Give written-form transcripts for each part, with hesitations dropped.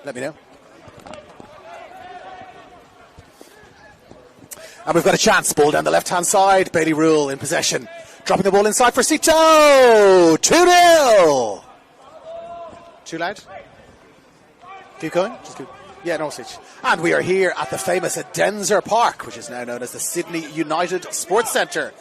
let me know. And we've got a chance. Ball down the left-hand side. Bailey Rule in possession. Dropping the ball inside for Sito. 2-0. Too loud? Keep going. Just keep. Yeah, no switch. And we are here at the famous Denzer Park, which is now known as the Sydney United Sports Centre.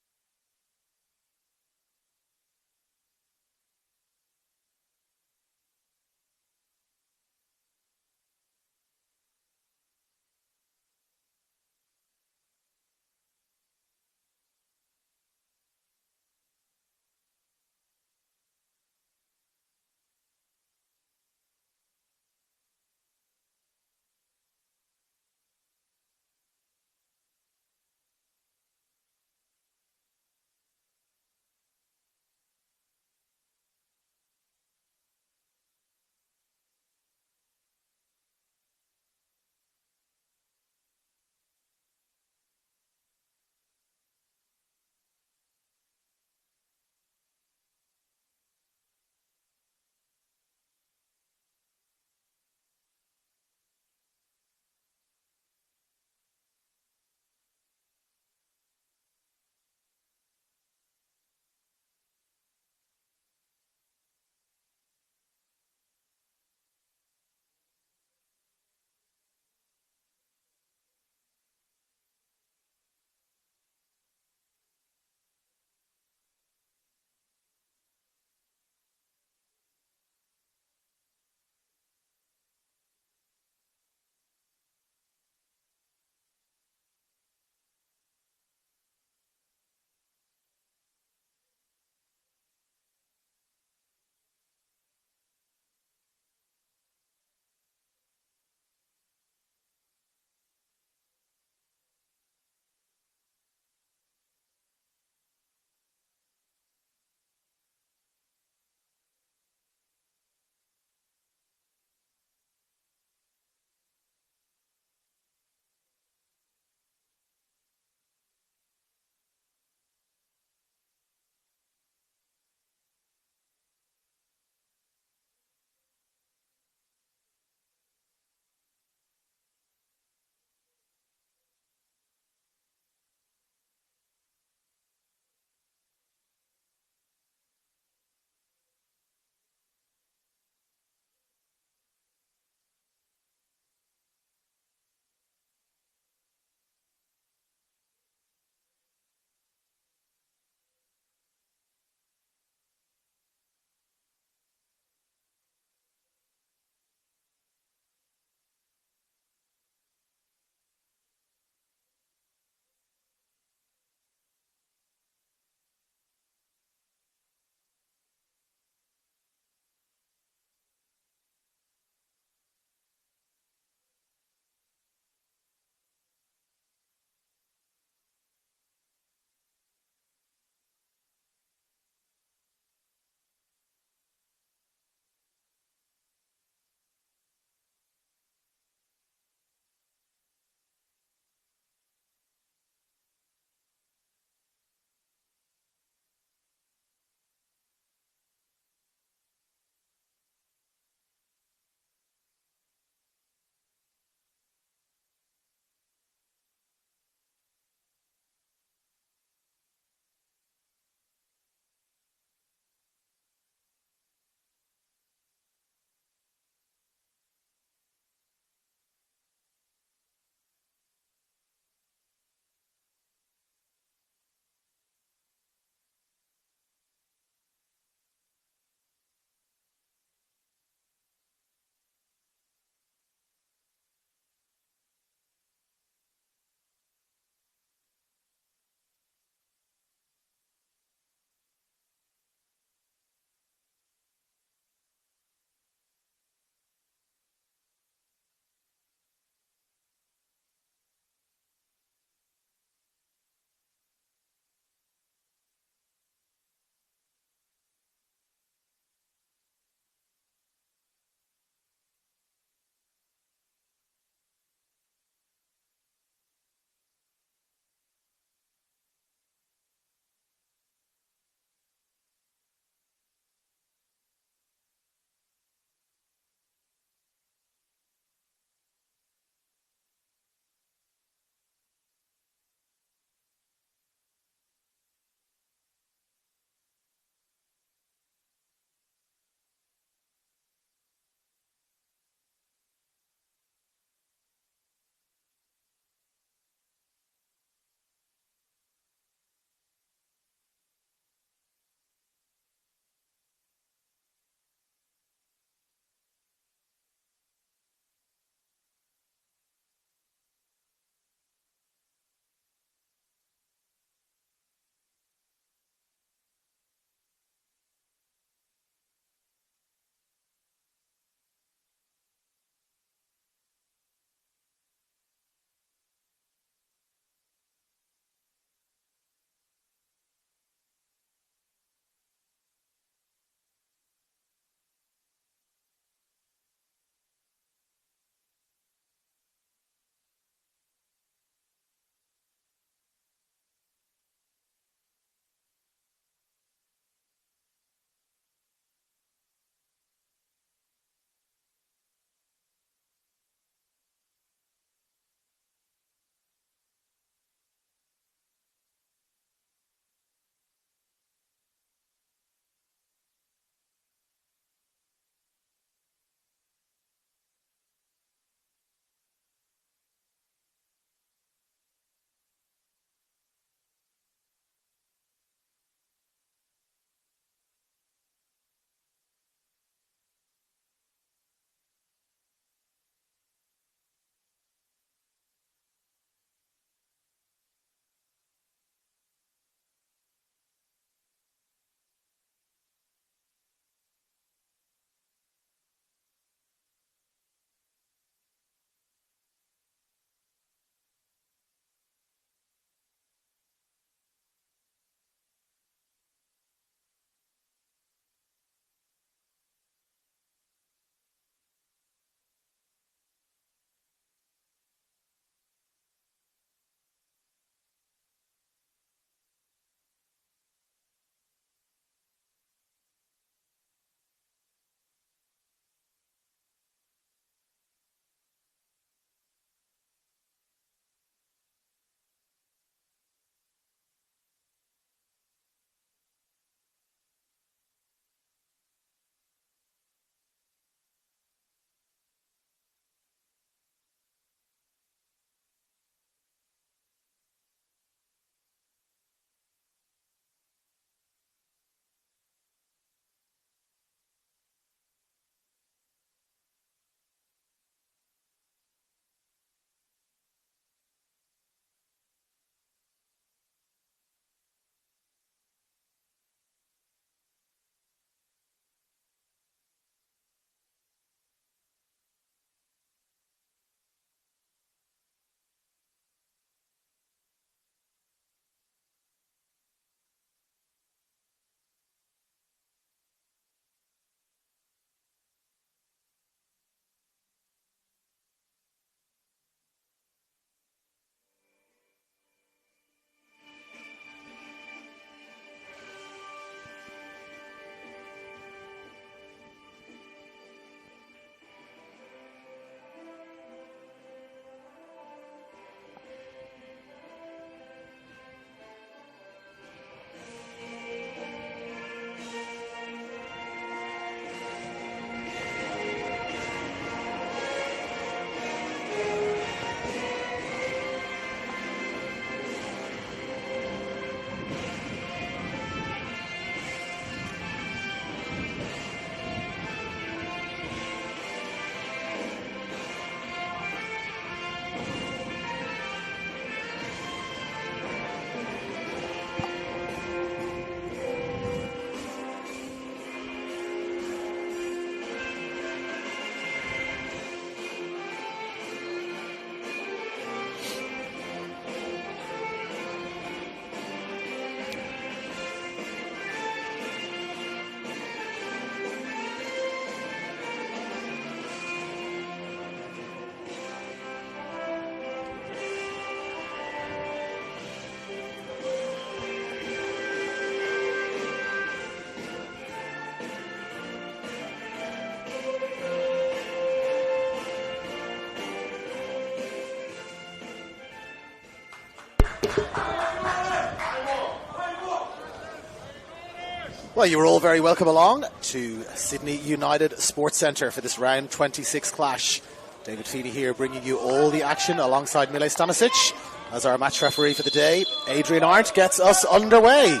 Well, you were all very welcome along to Sydney United Sports Centre for this round 26 clash. David Feeney here bringing you all the action alongside Mile Stanisic as our match referee for the day. Adrian Arndt gets us underway.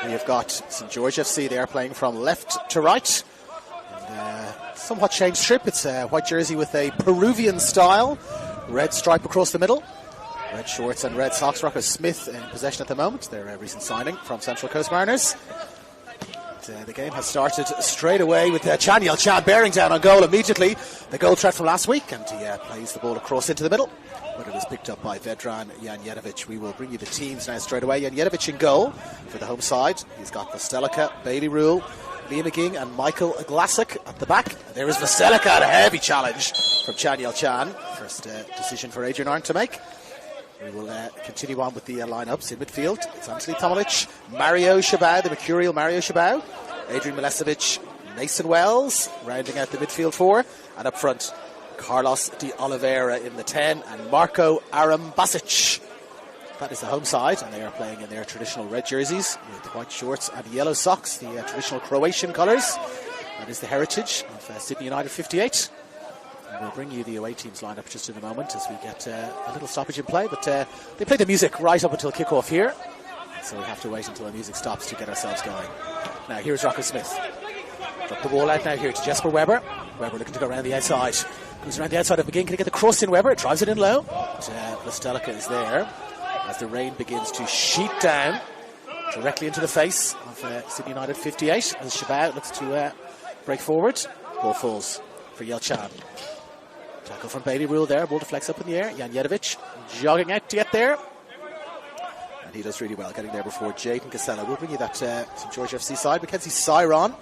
We have got St George FC there playing from left to right. And, somewhat changed strip. It's a white jersey with a Peruvian style. Red stripe across the middle. Red shorts and red socks. Rocco Smith in possession at the moment. Their recent signing from Central Coast Mariners. The game has started straight away with Chan Yel-Chan bearing down on goal immediately. The goal threat from last week, and he plays the ball across into the middle. But it was picked up by Vedran Janjetovic. We will bring you the teams now straight away. Janjetovic in goal for the home side. He's got Vestelika, Bailey Rule, Liam McGing and Michael Glasick at the back. There is Vestelika, a heavy challenge from Chan Yel-Chan. First decision for Adrian Arndt to make. We will continue on with the lineups in midfield. It's Anthony Tomalic, Mario Shabau, the mercurial Mario Shabau, Adrian Milesevic, Mason Wells, rounding out the midfield four, and up front, Carlos de Oliveira in the 10, and Marco Arambasic. That is the home side, and they are playing in their traditional red jerseys with white shorts and yellow socks, the traditional Croatian colours. That is the heritage of Sydney United 58. We'll bring you the away team's lineup just in a moment as we get a little stoppage in play, but they play the music right up until kickoff here, so we have to wait until the music stops to get ourselves going. Now here's Rocco Smith. Drop the ball out now here to Jesper Weber. Weber looking to go around the outside. Goes around the outside of McGinn. Can he get the cross in? Weber drives it in low. Vestelika is there as the rain begins to sheet down directly into the face of Sydney United 58 as Shabau looks to break forward. Ball falls for Yel-Chan. Tackle from Bailey Rule there. Ball deflects up in the air. Janjetovic jogging out to get there. And he does really well getting there before Jaden Casella. We'll bring you that St George FC side. Mackenzie Cyron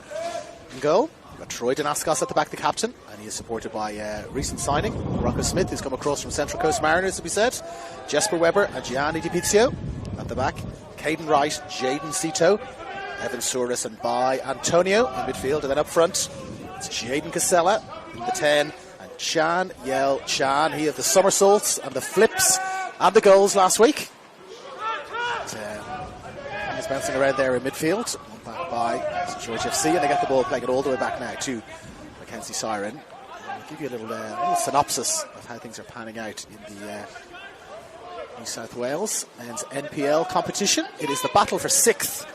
in goal. We've got Troy Danaskos at the back, the captain. And he is supported by recent signing Rocco Smith, who's come across from Central Coast Mariners, as we said. Jesper Weber and Gianni Di Pizio at the back. Caden Wright, Jaden Cito, Evan Souris and Bai Antonio in midfield. And then up front, it's Jaden Casella in the 10. Chan Yel-Chan, he had the somersaults and the flips and the goals last week. He's bouncing around there in midfield. Back by St George FC, and they get the ball playing it all the way back now to Mackenzie Siren. I'll give you a little synopsis of how things are panning out in the New South Wales and NPL competition. It is the battle for 6th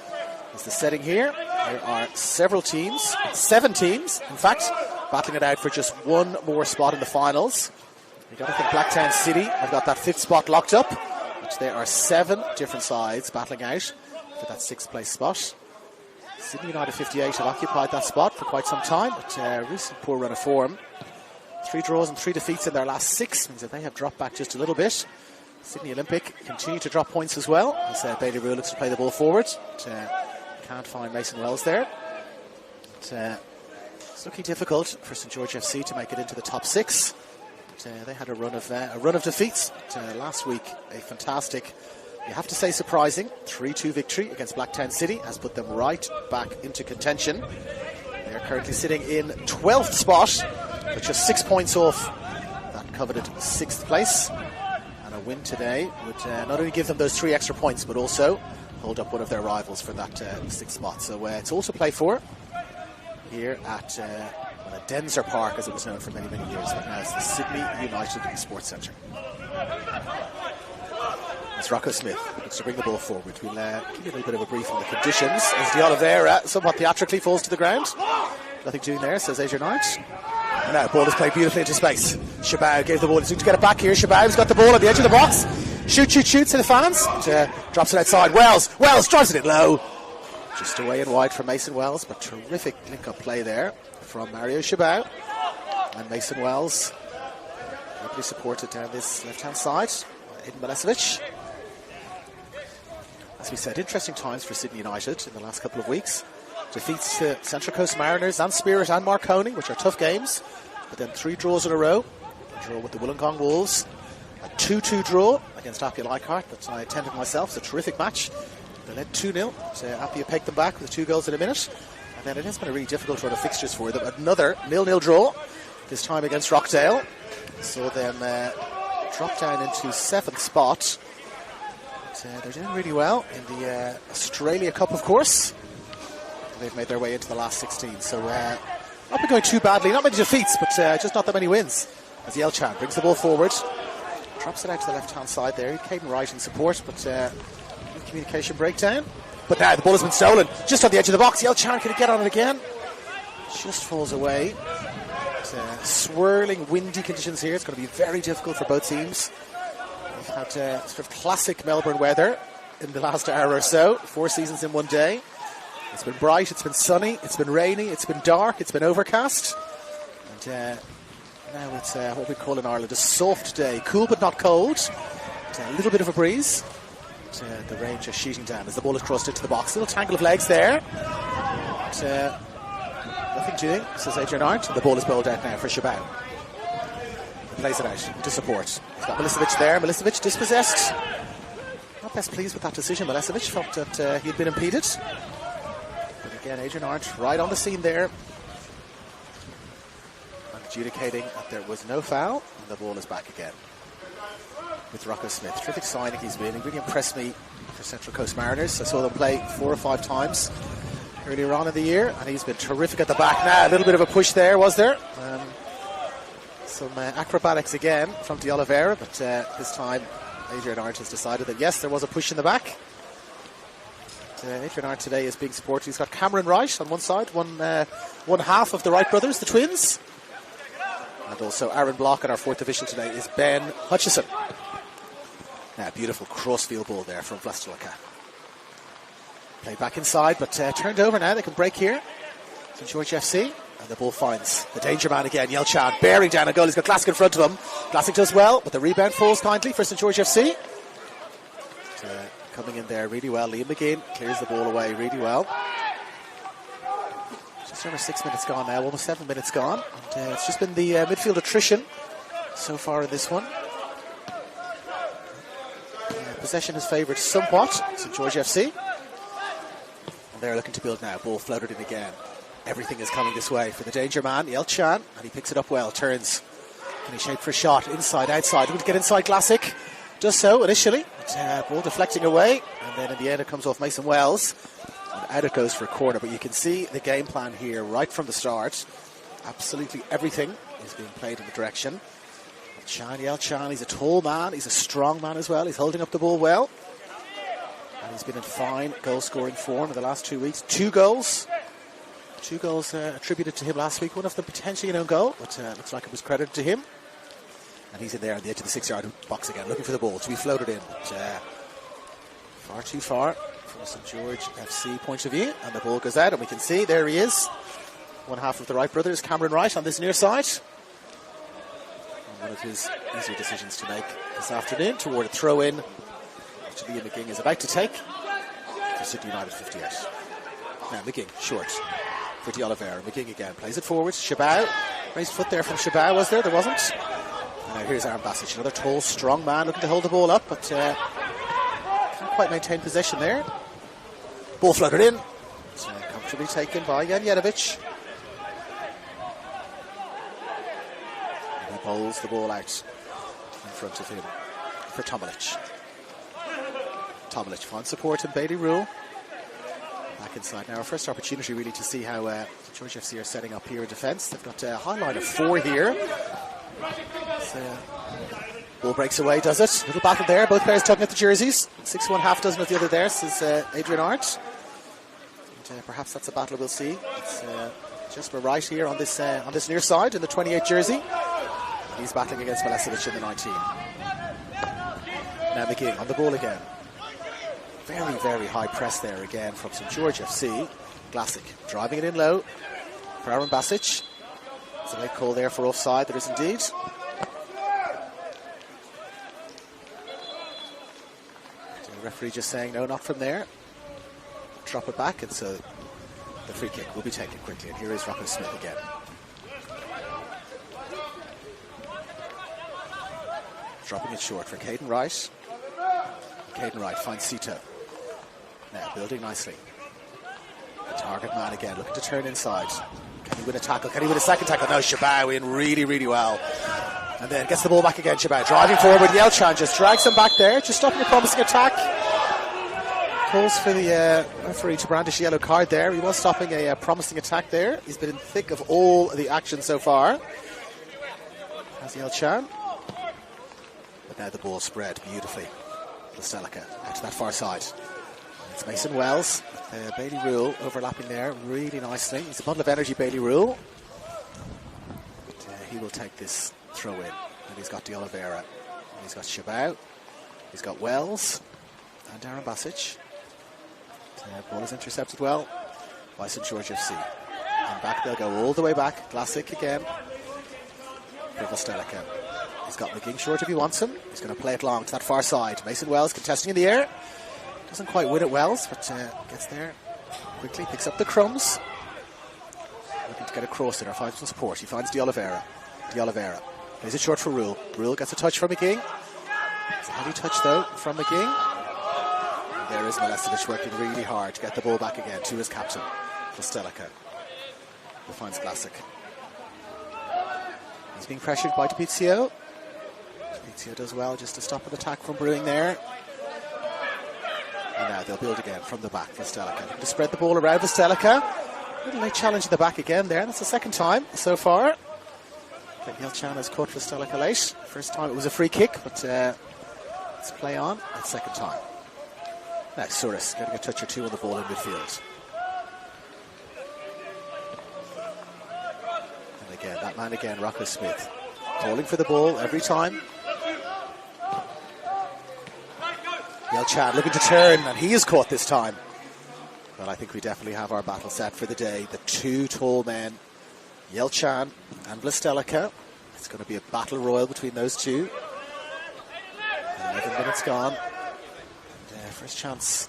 is the setting here. There are several teams, 7 teams in fact, battling it out for just one more spot in the finals. You've got to think Blacktown City have got that 5th spot locked up, which there are 7 different sides battling out for that 6th place spot. Sydney United 58 have occupied that spot for quite some time, but recent poor run of form. 3 draws and 3 defeats in their last 6 means that they have dropped back just a little bit. Sydney Olympic continue to drop points as well as Bailey Rule looks to play the ball forward. Can't find Mason Wells there. But, it's looking difficult for St George FC to make it into the top 6. But, they had a run of defeats last week. A fantastic, you have to say surprising, 3-2 victory against Blacktown City has put them right back into contention. They are currently sitting in 12th spot, but just 6 points off that coveted 6th place. And a win today would not only give them those 3 extra points, but also hold up one of their rivals for that 6th spot. So it's all to play for here at Denzer Park, as it was known for many, many years. But now it's the Sydney United Sports Centre. It's Rocco Smith who looks to bring the ball forward. We'll give you a little bit of a brief on the conditions as De Oliveira somewhat theatrically falls to the ground. Nothing doing there, says Adrian Arndt. And now ball is played beautifully into space. Shabau gave the ball. He's going to get it back here. Shabau's got the ball on the edge of the box. Shoots to the fans. Drops it outside. Wells drives it in low. Just away and wide from Mason Wells, but terrific link-up play there from Mario Shabau. And Mason Wells, ably supported down this left-hand side. Aiden Milesevic. As we said, interesting times for Sydney United in the last couple of weeks. Defeats to Central Coast Mariners and Spirit and Marconi, which are tough games. But then 3 draws in a row. A draw with the Wollongong Wolves. A 2-2 draw against Appia Leichhardt that I attended myself. It's a terrific match. They led 2-0. Appia pegged them back with 2 goals in a minute. And then it has been a really difficult run of fixtures for them. Another 0-0 draw, this time against Rockdale. So then drop down into 7th spot. But, they're doing really well in the Australia Cup, of course. They've made their way into the last 16, so not been going too badly. Not many defeats, but just not that many wins. As Yelchan brings the ball forward, drops it out to the left-hand side there. Caden Wright in support, but communication breakdown. But now the ball has been stolen, just on the edge of the box. Yelchan, can he get on it again? Just falls away. Swirling, windy conditions here. It's going to be very difficult for both teams. We've had sort of classic Melbourne weather in the last hour or so. 4 seasons in one day. It's been bright, it's been sunny, it's been rainy, it's been dark, it's been overcast. And now it's what we call in Ireland a soft day. Cool but not cold. A little bit of a breeze. The rain just sheeting down as the ball is crossed into the box. Little tangle of legs there. But, nothing doing, says Adrian Arndt. The ball is bowled out now for Shabao. Plays it out into support. He's got Milicevic there. Milicevic dispossessed. Not best pleased with that decision. Milicevic felt that he'd been impeded. But again, Adrian Arndt right on the scene there. And adjudicating that there was no foul. And the ball is back again with Rocco Smith. Terrific signing he's been. He really impressed me for Central Coast Mariners. I saw them play 4 or 5 times earlier on in the year, and he's been terrific at the back now. A little bit of a push there, was there? Some acrobatics again from De Oliveira, but this time Adrian Arndt has decided that yes, there was a push in the back. Adrian Arndt today is being supported. He's got Cameron Wright on one side, one half of the Wright brothers, the twins, and also Aaron Block in our 4th division today is Ben Hutchison. Now, beautiful crossfield ball there from Vlastelica. Played back inside, but turned over now. They can break here. St. George FC. And the ball finds the danger man again, Yelchan, bearing down a goal. He's got Glassick in front of him. Glassick does well, but the rebound falls kindly for St. George FC. Coming in there really well. Liam McGinn clears the ball away really well. Just over 6 minutes gone now, almost 7 minutes gone. And it's just been the midfield attrition so far in this one. Possession has favoured somewhat St. George FC. And they're looking to build now. Ball floated in again. Everything is coming this way for the danger man, Yelchan, and he picks it up well, turns. Can he shape for a shot? Inside, outside. Looking to get inside Glassick. Does so initially. But, ball deflecting away. And then in the end it comes off Mason Wells. And out it goes for a corner. But you can see the game plan here right from the start. Absolutely everything is being played in the direction. Yelchan, he's a tall man. He's a strong man as well. He's holding up the ball well. And he's been in fine goal-scoring form in the last 2 weeks. 2 goals. 2 goals attributed to him last week. One of them potentially an own goal, but looks like it was credited to him. And he's in there on the edge of the 6-yard box again, looking for the ball to be floated in. But, far too far from a St. George FC point of view. And the ball goes out, and we can see, there he is. One half of the Wright brothers, Cameron Wright, on this near side. And one of his easier decisions to make this afternoon toward a throw-in, which Liam McGinn is about to take for Sydney United 58. Now McGinn, short for De Oliveira. McGinn again, plays it forward. Shabao, raised foot there from Shabao, was there? There wasn't. And now here's Aaron Bassich, another tall, strong man looking to hold the ball up, but can't quite maintain possession there. Ball floated in. It's comfortably taken by Janjetovic. He bowls the ball out in front of him for Tomilic. Tomilic finds support in Bailey Rule. Back inside now. Our first opportunity really to see how George FC are setting up here in defence. They've got a high line of 4 here. So, ball breaks away, does it? Little battle there. Both players tugging at the jerseys. 6-1, half dozen at the other there, says Adrian Arndt. And perhaps that's a battle we'll see. It's Jesper Wright here on this near side in the 28 jersey. He's battling against Milicevic in the 19. Now McGinn on the ball again. Very, very high press there again from St. George FC. Glassick driving it in low for Aaron Bassich. There's a late call there for offside. There is indeed. The referee just saying no, not from there. Drop it back, and so the free kick will be taken quickly. And here is Rocco Smith again. Dropping it short for Caden Wright. Caden Wright finds Sito. Now building nicely. The target man again, looking to turn inside. Can he win a tackle? Can he win a second tackle? No, Shabao in really, really well. And then gets the ball back again, Shabao driving forward. Yelchan just drags him back there, just stopping a promising attack. calls for the referee to brandish a yellow card there. He was stopping a promising attack there. He's been in the thick of all the action so far. Yel Chan. But now the ball spread beautifully. Listelica out to that far side. It's Mason Wells. Bailey Rule overlapping there really nicely. He's a bundle of energy, Bailey Rule. But, he will take this throw in. And he's got De Oliveira. And he's got Chabot. He's got Wells. And Aaron Basic. Ball is intercepted well by St. George FC. And back they'll go all the way back. Classic again. For Listelica. He's got McGing short if he wants him. He's going to play it long to that far side. Mason Wells contesting in the air. Doesn't quite win it Wells, but gets there quickly. Picks up the crumbs. Looking to get across it or find some support. He finds De Oliveira. De Oliveira plays it short for Rule. Rule gets a touch from McGing. It's a heavy touch though from McGing. And there is Milesevic working really hard to get the ball back again to his captain, Listelica. Who finds Classic. He's being pressured by DiPizio. DiPizio does well just to stop an attack from brewing there. And now they'll build again from the back for Listelica. To spread the ball around Listelica. Little late challenge in the back again there. That's the second time so far. Yel Chan has caught Listelica late. First time it was a free kick, but let's play on. That's second time. Now Souris getting a touch or two on the ball in midfield. And again, that man again, Rocco Smith. Calling for the ball every time. Yel Chan looking to turn, and he is caught this time. Well, I think we definitely have our battle set for the day. The two tall men, Yel Chan and Listelica. It's going to be a battle royal between those two. 11 minutes gone. And, first chance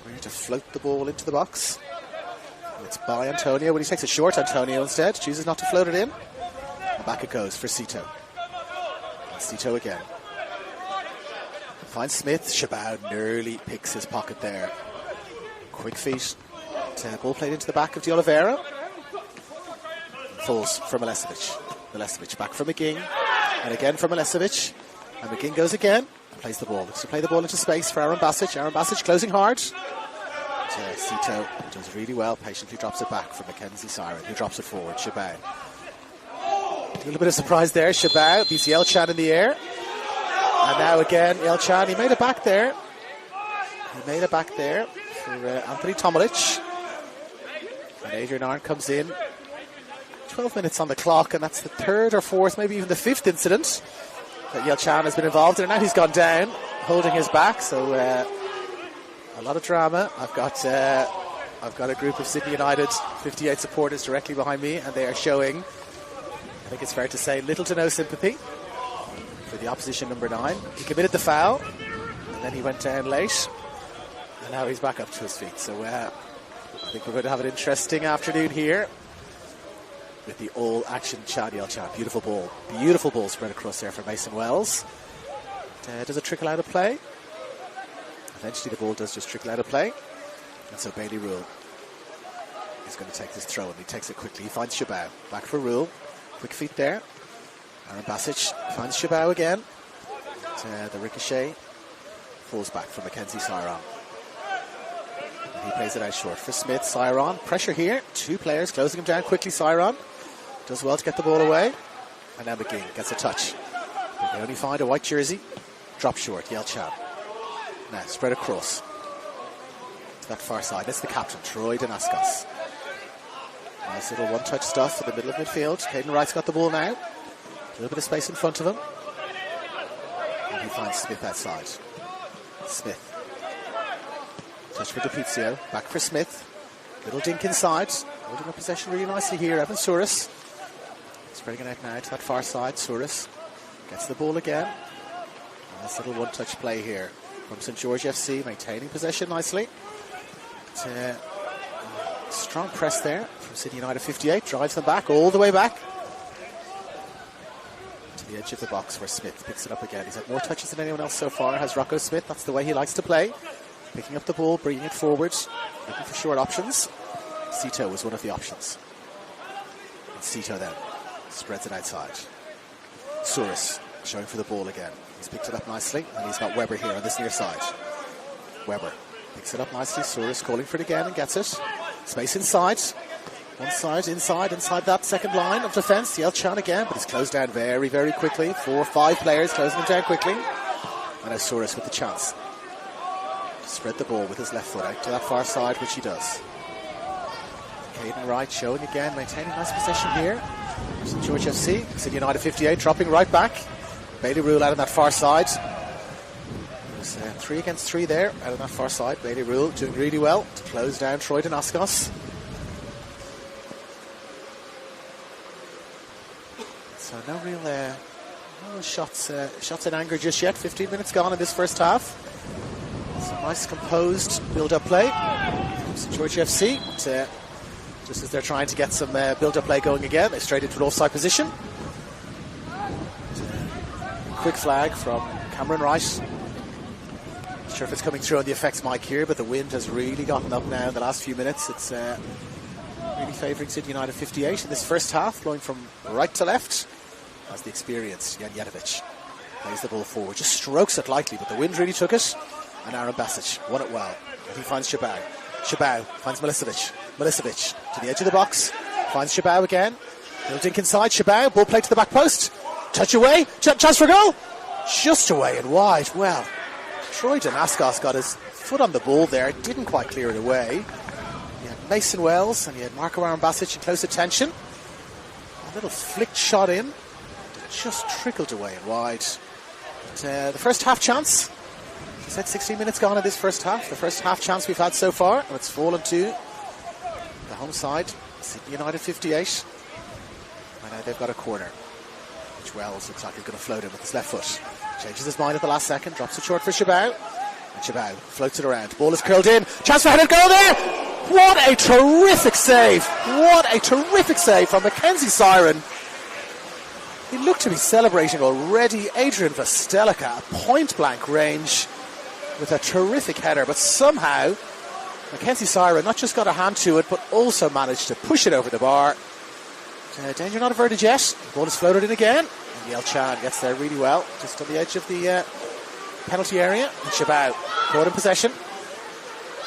really to float the ball into the box. And it's by Antonio. When he takes it short, Antonio instead chooses not to float it in. And back it goes for Cito. And Cito again. Finds Smith. Chabot nearly picks his pocket there. Quick feet. Ball played into the back of De Oliveira. Falls for Milesevic. Milesevic back for McGing. And again for Milesevic. And McGing goes again. And plays the ball. Looks to play the ball into space for Aaron Basic. Aaron Basic closing hard. Cito does really well. Patiently drops it back for Mackenzie Siren, who drops it forward. Chabot. A little bit of surprise there. Chabot beats Yel Chan in the air. And now again, Yel Chan, he made it back there. He made it back there for Anthony Tomilic. And Adrian Arndt comes in. 12 minutes on the clock, and that's the third or fourth, maybe even the fifth incident that Yel Chan has been involved in. And now he's gone down, holding his back, so a lot of drama. I've got a group of Sydney United 58 supporters directly behind me, and they are showing, I think it's fair to say, little to no sympathy for the opposition number 9. He committed the foul, and then he went down late, and now he's back up to his feet. So I think we're going to have an interesting afternoon here with the all-action Yel Chan. Beautiful ball spread across there for Mason Wells. Does it trickle out of play? Eventually the ball does just trickle out of play, and so Bailey Rule is going to take this throw, and he takes it quickly. He finds Chabot. Back for Rule. Quick feet there. Aaron Basic finds Chabot again. The ricochet falls back for Mackenzie Siron. And he plays it out short for Smith. Siron, pressure here. Two players closing him down quickly. Siron does well to get the ball away. And now McGing gets a touch. They can only find a white jersey. Drop short, Yel Chan. Now spread across to that far side. That's the captain, Troy Danaskos. Nice little one-touch stuff in the middle of midfield. Caden Wright's got the ball now. A little bit of space in front of him. And he finds Smith outside. Smith. Touch for DiPizio. Back for Smith. Little dink inside. Holding up possession really nicely here. Evan Souris. Spreading it out now to that far side. Souris gets the ball again. Nice little one-touch play here from St. George FC. Maintaining possession nicely. Strong press there from Sydney United 58. Drives them back, all the way back to the edge of the box where Smith picks it up again. He's had more touches than anyone else so far, has Rocco Smith. That's the way he likes to play. Picking up the ball, bringing it forward, looking for short options. Cito was one of the options. And Cito then spreads it outside. Souris showing for the ball again. He's picked it up nicely, and he's got Weber here on this near side. Weber Picks it up nicely. Souris calling for it again and gets it. Space inside. One side, inside that second line of defence. Yelchan again, but he's closed down very, very quickly. 4 or 5 players closing him down quickly. And now Souris with the chance to spread the ball with his left foot out to that far side, which he does. Caden Wright showing again, maintaining nice possession here. St George FC. City United 58, dropping right back. Bailey Rule out on that far side. There's 3 against 3 there out on that far side. Bailey Rule doing really well to close down Troy Danaskos. So no real shots in anger just yet. 15 minutes gone in this first half. Some nice composed build-up play from St George FC. But, just as they're trying to get some build-up play going again, they straight into an offside position. Quick flag from Cameron Wright. Not sure if it's coming through on the effects mic here, but the wind has really gotten up now in the last few minutes. It's really favouring City United 58 in this first half, flowing from right to left. As the experienced Jan Janovic plays the ball forward, just strokes it lightly, but the wind really took it. And Aaron Basic won it well. He finds Shabau. Shabau finds Milicevic. Milicevic to the edge of the box. Finds Shabau again. Little dink inside. Shabau. Ball played to the back post. Touch away. Chance for goal. Just away and wide. Well, Troy Danaskos got his foot on the ball there. Didn't quite clear it away. He had Mason Wells and he had Marco Aaron Basic in close attention. A little flicked shot in. Just trickled away and wide. But, the first half chance. I said 16 minutes gone in this first half. The first half chance we've had so far. And it's fallen to the home side. Sydney United 58. And now they've got a corner, which Wells looks like he's going to float in with his left foot. Changes his mind at the last second. Drops it short for Shabau. And Shabau floats it around. Ball is curled in. Chance for headed goal there. What a terrific save. What a terrific save from Mackenzie Siren. He looked to be celebrating already. Adrian Vostelica at point-blank range with a terrific header, but somehow Mackenzie Siren not just got a hand to it, but also managed to push it over the bar. Danger not averted yet. The ball is floated in again. And Yelchan gets there really well, just on the edge of the penalty area. And Shabau caught in possession.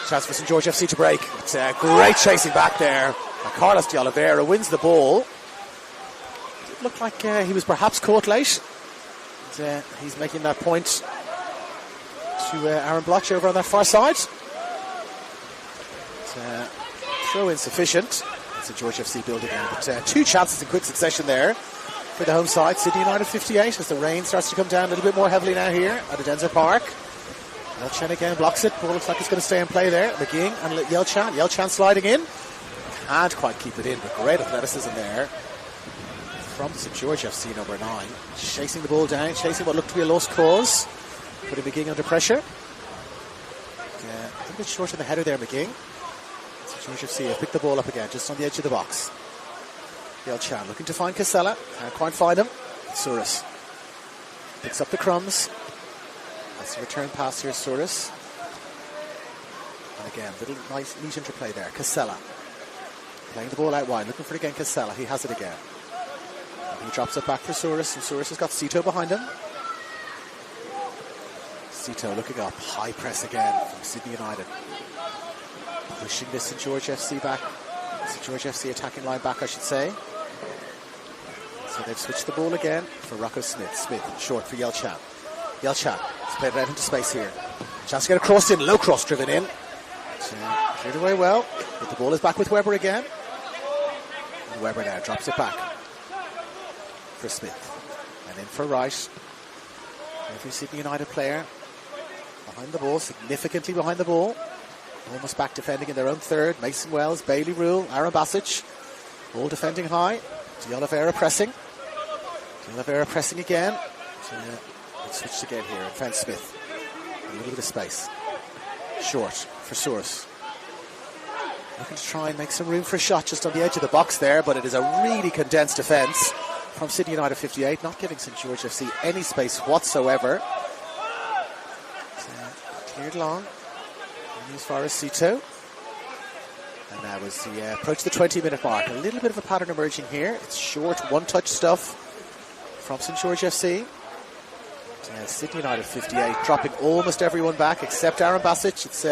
Chance for St George FC to break. It's great chasing back there. And Carlos de Oliveira wins the ball. Looked like he was perhaps caught late. And, he's making that point to Aaron Bloch over on that far side. Throw insufficient. It's a George FC build again. But 2 chances in quick succession there for the home side. Sydney United 58 as the rain starts to come down a little bit more heavily now here at Adenza Park. Yelchan again blocks it. Ball looks like it's going to stay in play there. McGing and Yelchan. Yelchan sliding in. Can't quite keep it in, but great athleticism there from St George FC number 9, chasing the ball down, chasing what looked to be a lost cause, putting McGing under pressure. A little bit short in the header there, McGing. St George FC have picked the ball up again, just on the edge of the box. Yelchan looking to find Casella, can't quite find him. Souris picks up the crumbs. That's the return pass here, Souris. And again, little nice neat interplay there. Casella playing the ball out wide, looking for it again. Casella, he has it again. He drops it back for Souris, and Souris has got Cito behind him. Cito looking up, high press again from Sydney United. Pushing this St George FC back. St George FC attacking line back, I should say. So they've switched the ball again for Rocco Smith. Smith short for Yelchan. Yelchan has played it out into space here. Chance to get a cross in, low cross driven in. Cleared away well, but the ball is back with Weber again. And Weber now drops it back for Smith, and in for Wright. Every Sydney United player behind the ball, significantly behind the ball, almost back defending in their own third. Mason Wells, Bailey Rule, Aaron Basic, all defending high. De Oliveira pressing. De Oliveira pressing again. It's switched again here and found Smith. A little bit of space. Short for Souris. Looking to try and make some room for a shot just on the edge of the box there, but it is a really condensed defence from Sydney United 58, not giving St George FC any space whatsoever. Cleared long. And as far as Cito. And that was the approach the 20-minute mark. A little bit of a pattern emerging here. It's short, one-touch stuff from St George FC. Sydney United 58 dropping almost everyone back except Aaron Basic. It's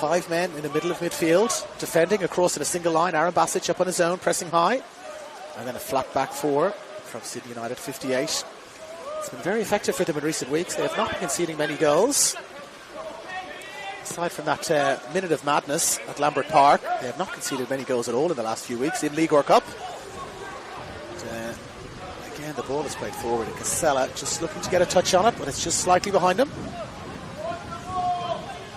5 men in the middle of midfield, defending across in a single line. Aaron Basic up on his own, pressing high. And then a flat back 4 from Sydney United 58. It's been very effective for them in recent weeks. They have not been conceding many goals. Aside from that minute of madness at Lambert Park, they have not conceded many goals at all in the last few weeks in League or Cup. And, again, the ball is played forward, and Casella just looking to get a touch on it, but it's just slightly behind him.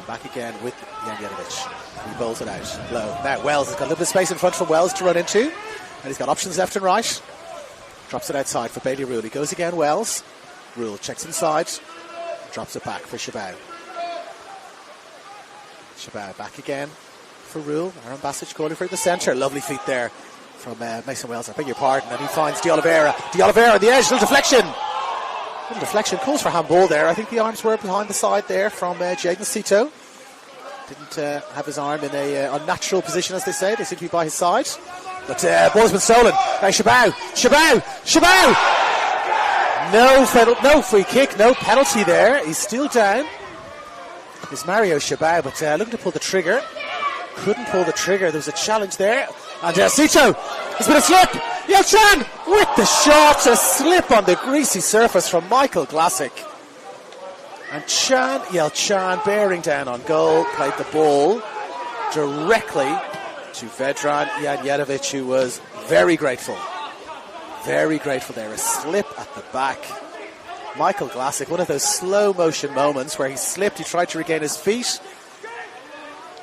Back again with Janjetovic. He bowls it out low. Now Wells has got a little bit of space in front for Wells to run into, and he's got options left and right. Drops it outside for Bailey Rule. He goes again, Wells. Rule checks inside, drops it back for Shabao. Shabao back again for Rule. Aaron Basic calling for the centre. Lovely feet there from Mason Wells. I beg your pardon. And he finds De Oliveira. De Oliveira on the edge. Little deflection. Little deflection. Calls for handball there. I think the arms were behind the side there from Jaden Cito. Didn't have his arm in a unnatural position, as they say. They seem to be by his side. But ball's been stolen. Now Shabao. Shabao. Shabao. No free kick. No penalty there. He's still down. It's Mario Shabao, but looking to pull the trigger. Couldn't pull the trigger. There was a challenge there. And Cito, there's been a slip. Yelchan with the shot. A slip on the greasy surface from Michael Glasic. And Yelchan bearing down on goal, played the ball directly to Vedran Janjetovic, who was very grateful. Very grateful there. A slip at the back. Michael Glasic, one of those slow motion moments where he slipped, he tried to regain his feet,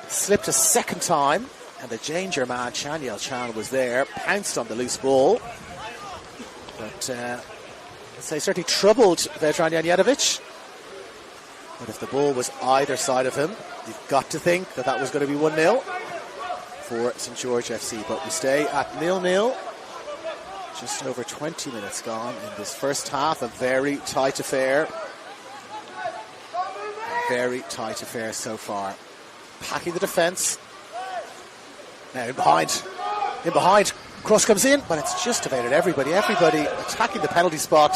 slipped a second time, and the danger man, Chan Yelchan, was there, pounced on the loose ball. But let's say certainly troubled Vedran Janjetovic. But if the ball was either side of him, you've got to think that was going to be 1-0 for St George FC. But we stay at 0-0. Just over 20 minutes gone in this first half. A very tight affair. Very tight affair so far. Packing the defence. Now in behind. Cross comes in, but it's just evaded everybody. Everybody attacking the penalty spot.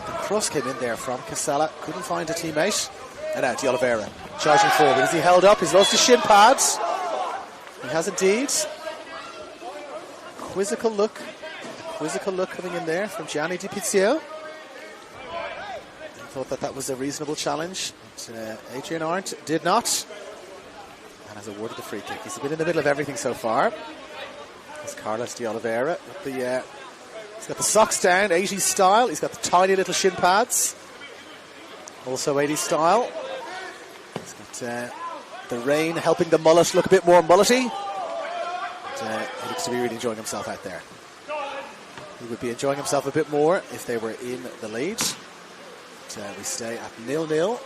The cross came in there from Casella. Couldn't find a teammate. And now De Oliveira charging forward. Is he held up? He's lost his shin pads. He has indeed. Quizzical look coming in there from Gianni Di Pizio. Thought that was a reasonable challenge, but Adrian Arndt did not, and has awarded the free kick. He's been in the middle of everything so far. It's Carlos De Oliveira. He's got the socks down, 80s style. He's got the tiny little shin pads, also 80s style. He's got the rain helping the mullet look a bit more mullety. He looks to be really enjoying himself out there. He would be enjoying himself a bit more if they were in the lead. We stay at 0-0.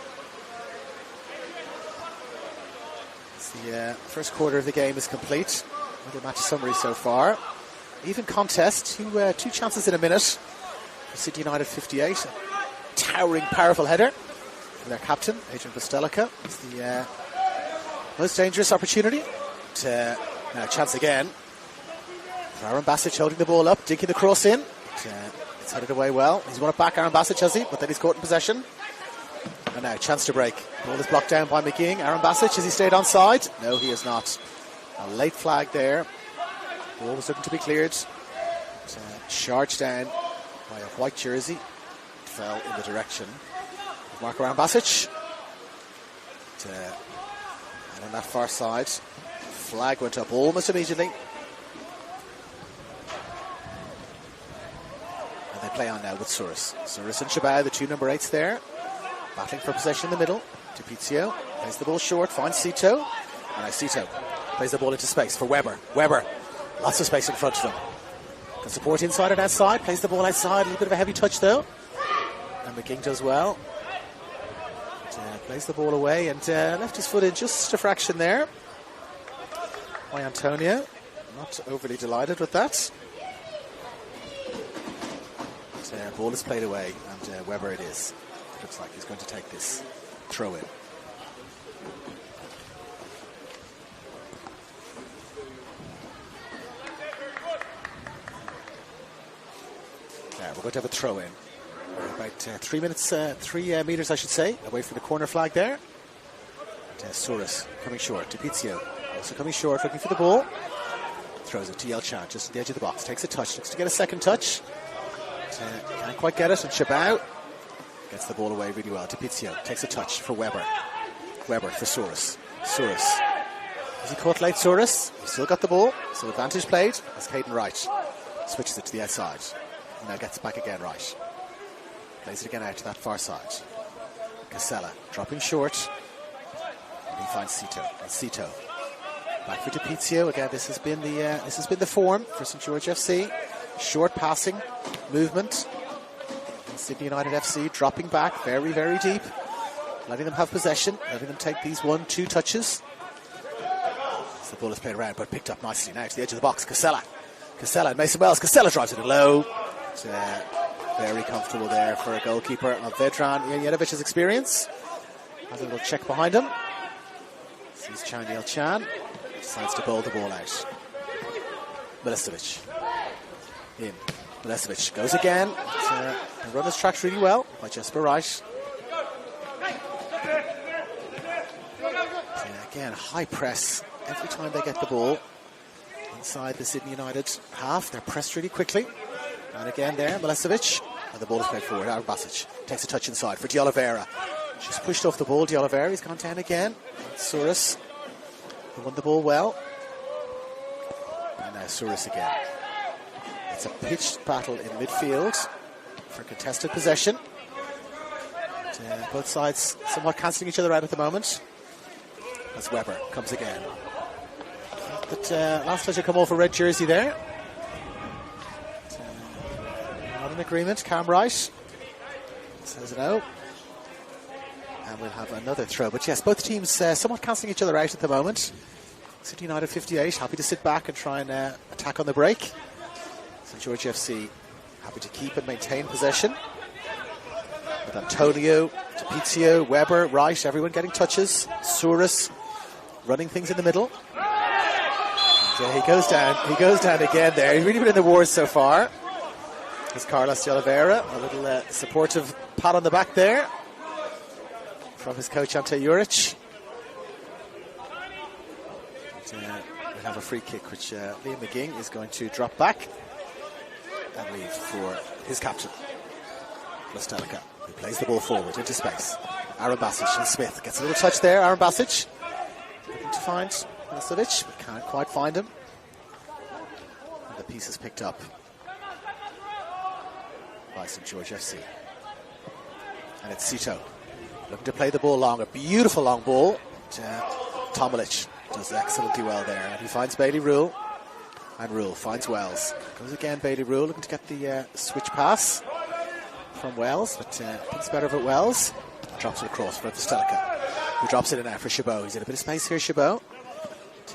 The first quarter of the game is complete. Little match summary so far. Even contest. Two chances in a minute for Sydney United 58. Towering, powerful header from their captain, Adrian Bostelica. It's the most dangerous opportunity. Now, chance again. Aaron Basic holding the ball up, dinking the cross in. It's headed away well. He's won it back, Aaron Basic, has he? But then he's caught in possession. And now, chance to break. Ball is blocked down by McGeeing. Aaron Basic, has he stayed onside? No, he has not. A late flag there. Ball was looking to be cleared. Charged down by a white jersey. It fell in the direction of Marco Aaron Basic. And on that far side, flag went up almost immediately. They play on now with Souris. Souris and Shabao, the two number 8s there. Battling for possession in the middle. Tupizio plays the ball short, finds Cito. And now Cito plays the ball into space for Weber. Weber, lots of space in front of him. Can support inside and outside, plays the ball outside. A little bit of a heavy touch though. And McGing does well. Plays the ball away and left his foot in just a fraction there. By Antonio. Not overly delighted with that. Ball is played away, and Weber it is. Looks like he's going to take this throw in. We're going to have a throw in. We're about 3 meters, I should say, away from the corner flag there. Souris coming short. Dipizio also coming short, looking for the ball. Throws it to Yelchan, just at the edge of the box. Takes a touch, looks to get a second touch. Can't quite get it, and Shabao gets the ball away really well. Dipizio takes a touch for Weber. Weber for Souris. Souris. Has he caught late, Souris? He's still got the ball, so advantage played as Caden Wright switches it to the outside. And now gets it back again, Wright. Plays it again out to that far side. Casella dropping short. And he finds Cito. And Cito back for Dipizio. Again, this has been the form for St. George FC. Short passing movement. And Sydney United FC dropping back very, very deep. Letting them have possession. Letting them take these 1-2 touches. As the ball is played around, but picked up nicely now to the edge of the box. Casella and Mason Wells. Casella drives it in low. Very comfortable there for a goalkeeper of Vedran Janovic's experience. Has a little check behind him. Sees Chan Yelchan. Decides to bowl the ball out. Milicevic. In. Milicevic goes again. The run is tracked really well by Jesper Wright. Again, high press every time they get the ball. Inside the Sydney United half, they're pressed really quickly. And again there, Milicevic. And the ball is played forward. Aaron Basic takes a touch inside for De Oliveira. She's pushed off the ball. De Oliveira, he's gone down again. Souris, who won the ball well. And now Souris again. It's a pitched battle in midfield for contested possession. And, both sides somewhat cancelling each other out at the moment. As Weber comes again. But last touch will come off a red jersey there. Not in agreement. Cam Wright says no. And we'll have another throw. But yes, both teams somewhat cancelling each other out at the moment. City United 58, happy to sit back and try and attack on the break. St. George FC happy to keep and maintain possession. With Antonio, Dipizio, Weber, Wright, everyone getting touches. Souris running things in the middle. And, he goes down again there. He's really been in the wars so far. There's Carlos de Oliveira, a little supportive pat on the back there from his coach Ante Juric. We have a free kick which Liam McGing is going to drop back and leave for his captain, Plastelka, who plays the ball forward into space. Aaron Basic and Smith gets a little touch there. Aaron Basic looking to find Milicevic, but can't quite find him. And the piece is picked up by St. George FC. And it's Cito looking to play the ball long. A beautiful long ball. Tomilic does excellently well there. And he finds Bailey Rule. And Rule finds Wells. Goes again, Bailey Rule looking to get the switch pass from Wells. But thinks better of it, Wells. Drops it across for Plastelka, who drops it in now for Chabot. He's in a bit of space here, Chabot.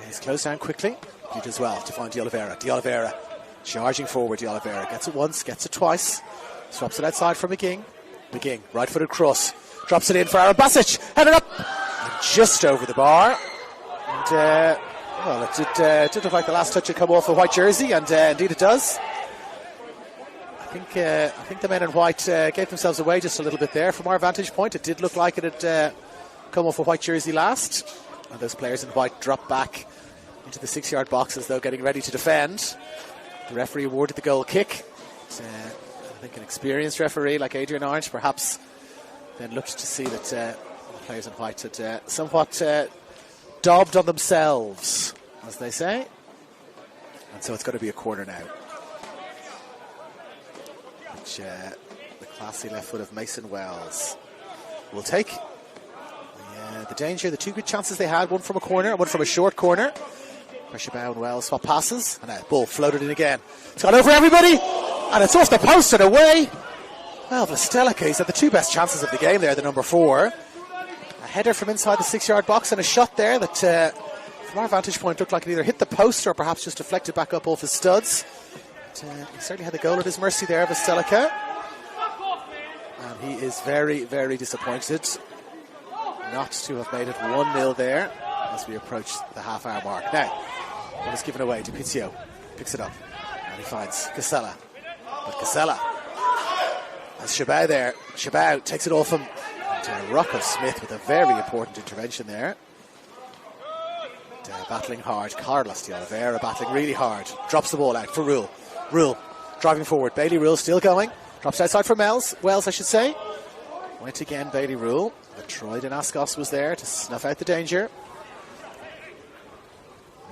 He's closed down quickly. He does well to find De Oliveira. De Oliveira charging forward. De Oliveira gets it once, gets it twice. Swaps it outside for McGing. McGing, right-footed cross. Drops it in for Aaron Basic. Headed up. And just over the bar. And, well, it did look like the last touch had come off a white jersey, and indeed it does. I think the men in white gave themselves away just a little bit there. From our vantage point, it did look like it had come off a white jersey last. And those players in white dropped back into the 6-yard box as though getting ready to defend. The referee awarded the goal kick. I think an experienced referee like Adrian Orange perhaps then looked to see that the players in white had somewhat daubed on themselves, as they say. And so it's going to be a corner now. Which the classy left foot of Mason Wells will take. The danger, the two good chances they had, one from a corner and one from a short corner. Pressure bound Wells, swap passes, and a ball floated in again. It's gone over everybody, and it's off the post and away. Well, Plastelka, he's had the two best chances of the game there, the number 4. A header from inside the 6-yard box and a shot there that, from our vantage point, looked like it either hit the post or perhaps just deflected back up off his studs. But, he certainly had the goal at his mercy there, Plastelka. And he is very, very disappointed not to have made it 1-0 there as we approach the half-hour mark. Now, one is given away. Dipizio picks it up and he finds Casella. But Casella has Chabot there. Chabot takes it off him. And Rocco Smith with a very important intervention there. battling hard. Carlos de Oliveira battling really hard. Drops the ball out for Rule. Rule driving forward. Bailey Rule still going. Drops outside for Wells, I should say. Went again, Bailey Rule. But Troy Danaskos was there to snuff out the danger.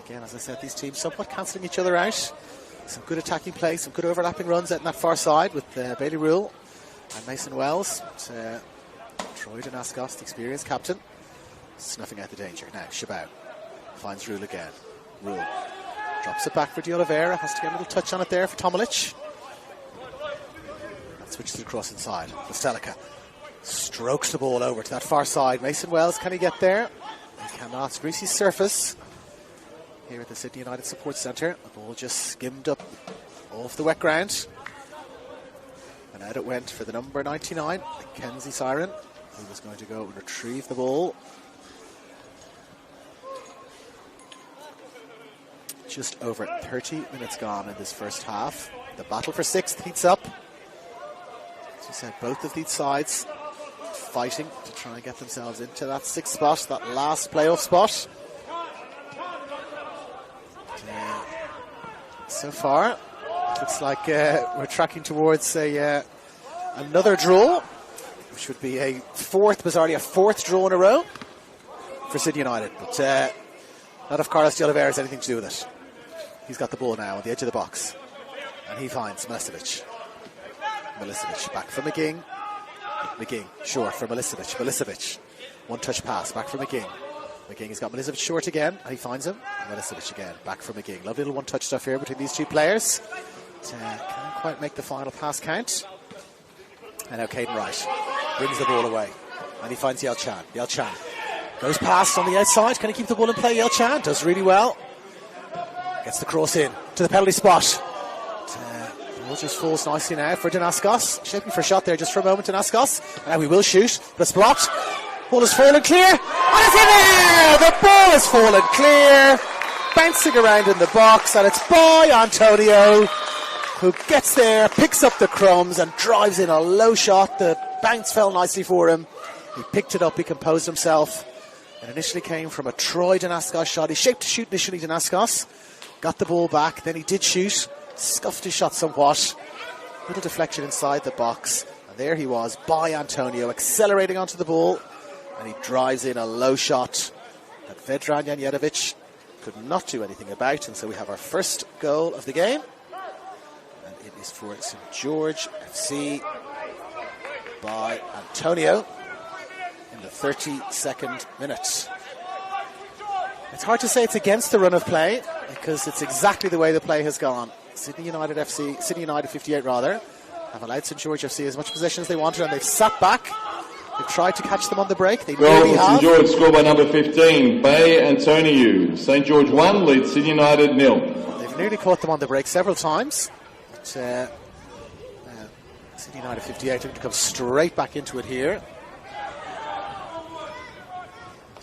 Again, as I said, these teams somewhat cancelling each other out. Some good attacking play, some good overlapping runs out on that far side with Bailey Rule and Mason Wells. But, Troy Danaskos, the experienced captain, snuffing out the danger. Now, Chabot finds Rule again. Rule drops it back for de Oliveira. Has to get a little touch on it there for Tomilic. And switches it across inside. Vostelica strokes the ball over to that far side. Mason Wells, can he get there? He cannot. Greasy surface here at the Sydney United Support Centre. The ball just skimmed up off the wet ground. And out it went for the number 99, Mackenzie Siren, who was going to go and retrieve the ball. Just over 30 minutes gone in this first half. The battle for sixth heats up. As you said, both of these sides fighting to try and get themselves into that sixth spot, that last playoff spot. So far, it looks like we're tracking towards another draw, which would be a fourth, bizarrely a fourth draw in a row for Sydney United. But not if Carlos de Oliveira has anything to do with it. He's got the ball now on the edge of the box, and he finds Milicevic. Milicevic back for McGing. McGing short for Milicevic. Milicevic, one touch pass back for McGing. McGing has got Milicevic short again, and he finds him. Milicevic again, back for McGing. Lovely little one-touch stuff here between these two players. Can't quite make the final pass count. And now Caden Wright brings the ball away, and he finds Yelchan. Yelchan goes past on the outside. Can he keep the ball in play? Yelchan does really well. Gets the cross in to the penalty spot. Ball just falls nicely now for Danaskos. Shaping for a shot there just for a moment, Danaskos. And now he will shoot, but it's blocked. Ball is fallen clear, and it's in there! The ball has fallen clear, bouncing around in the box, and it's by Antonio, who gets there, picks up the crumbs, and drives in a low shot. The bounce fell nicely for him. He picked it up, he composed himself. It initially came from a Troy Danaskos shot. He shaped to shoot initially, Danaskos. Got the ball back, then he did shoot, scuffed his shot somewhat. Little deflection inside the box, and there he was, by Antonio, accelerating onto the ball. And he drives in a low shot that Vedran Janjetovic could not do anything about. And so we have our first goal of the game. And it is for St George FC by Antonio in the 32nd minute. It's hard to say it's against the run of play, because it's exactly the way the play has gone. Sydney United 58 rather, have allowed St George FC as much possession as they wanted, and they've sat back. They've tried to catch them on the break. They nearly have. St George score by number 15, Bay Antonio. St George 1 leads Sydney United 0. They've nearly caught them on the break several times. But Sydney United 58 have to come straight back into it here.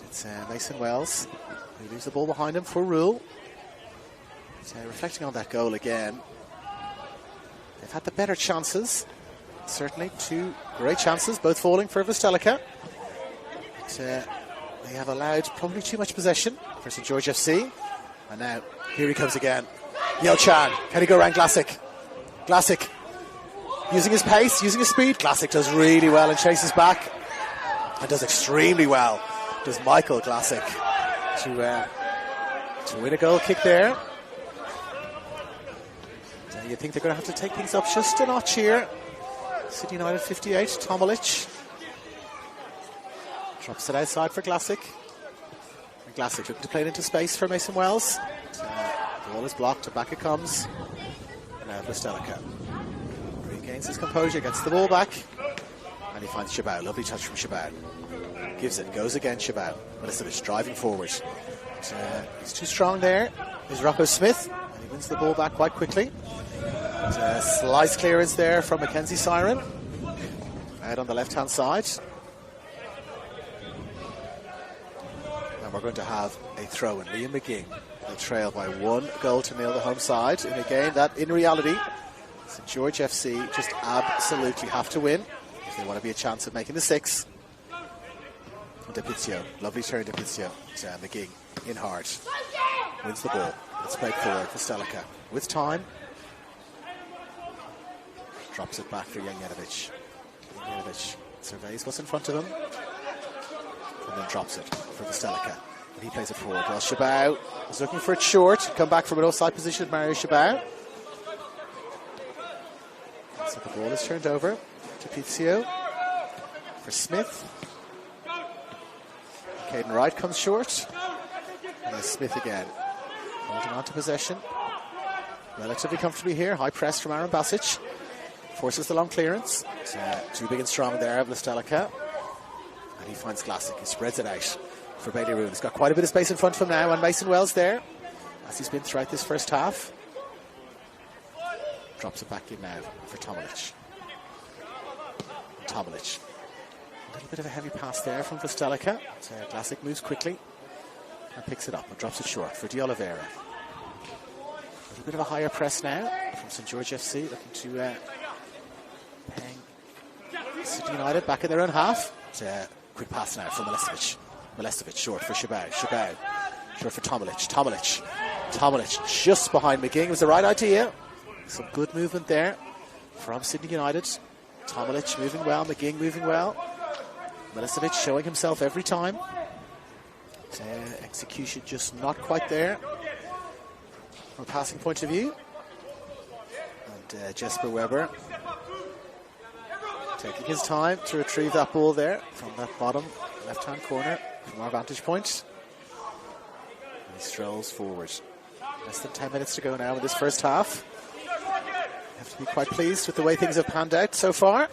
It's Mason Wells who leaves the ball behind him for Rule. Reflecting on that goal again. They've had the better chances. Certainly two great chances, both falling for Vostelica. But they have allowed probably too much possession for St George FC. And now, here he comes again. Yelchan, can he go around Glasic? Glasic, using his pace, using his speed. Glasic does really well and chases back. And does extremely well, does Michael Glasic, to win a goal kick there. You think they're going to have to take things up just a notch here. Sydney United 58, Tomilic drops it outside for Glasic. And Glasic looking to play it into space for Mason Wells. The ball is blocked, and back it comes. And now Vostelica regains his composure, gets the ball back, and he finds Chabot. Lovely touch from Chabot. Gives it, goes again, Chabot. Milicevic driving forward. He's too strong there. Is Rocco Smith, and he wins the ball back quite quickly. Slice clearance there from Mackenzie Siren out on the left hand side, and we're going to have a throw in. Liam McGing will trail by 1-0 the home side in a game that in reality St George FC just absolutely have to win if they want to be a chance of making the 6. DePizio, lovely turn DePizio. McGing in hard. Wins the ball. Let's break forward for Stelica. With time. Drops it back for Janjetovic. Janjetovic surveys what's in front of him. And then drops it for Stelica. And he plays it forward. Well, Chabot was looking for it short. Come back from an offside position, Mario Chabot. So the ball is turned over to Pizio for Smith. Caden Wright comes short. And Smith again. Holding on to possession. Relatively comfortably here. High press from Aaron Basic. Forces the long clearance. It's, too big and strong there of Stelica. And he finds Glassick. He spreads it out for Bailey Roon. He's got quite a bit of space in front of him now, and Mason Wells there, as he's been throughout this first half. Drops it back in now for Tomilic. Tomilic. A little bit of a heavy pass there from Stelica. So Glassick moves quickly and picks it up and drops it short for De Oliveira. A little bit of a higher press now from St. George FC, looking to hang Sydney United back in their own half. It's a quick pass now from Milestovic. Milestovic short for Chabot. Chabot short for Tomilic. Tomilic just behind McGing. It was the right idea. Some good movement there from Sydney United. Tomilic moving well, McGing moving well. Milestovic showing himself every time. Execution just not quite there from a passing point of view. And Jesper Weber taking his time to retrieve that ball there from that bottom left-hand corner from our vantage point. And he strolls forward. Less than 10 minutes to go now in this first half. Have to be quite pleased with the way things have panned out so far.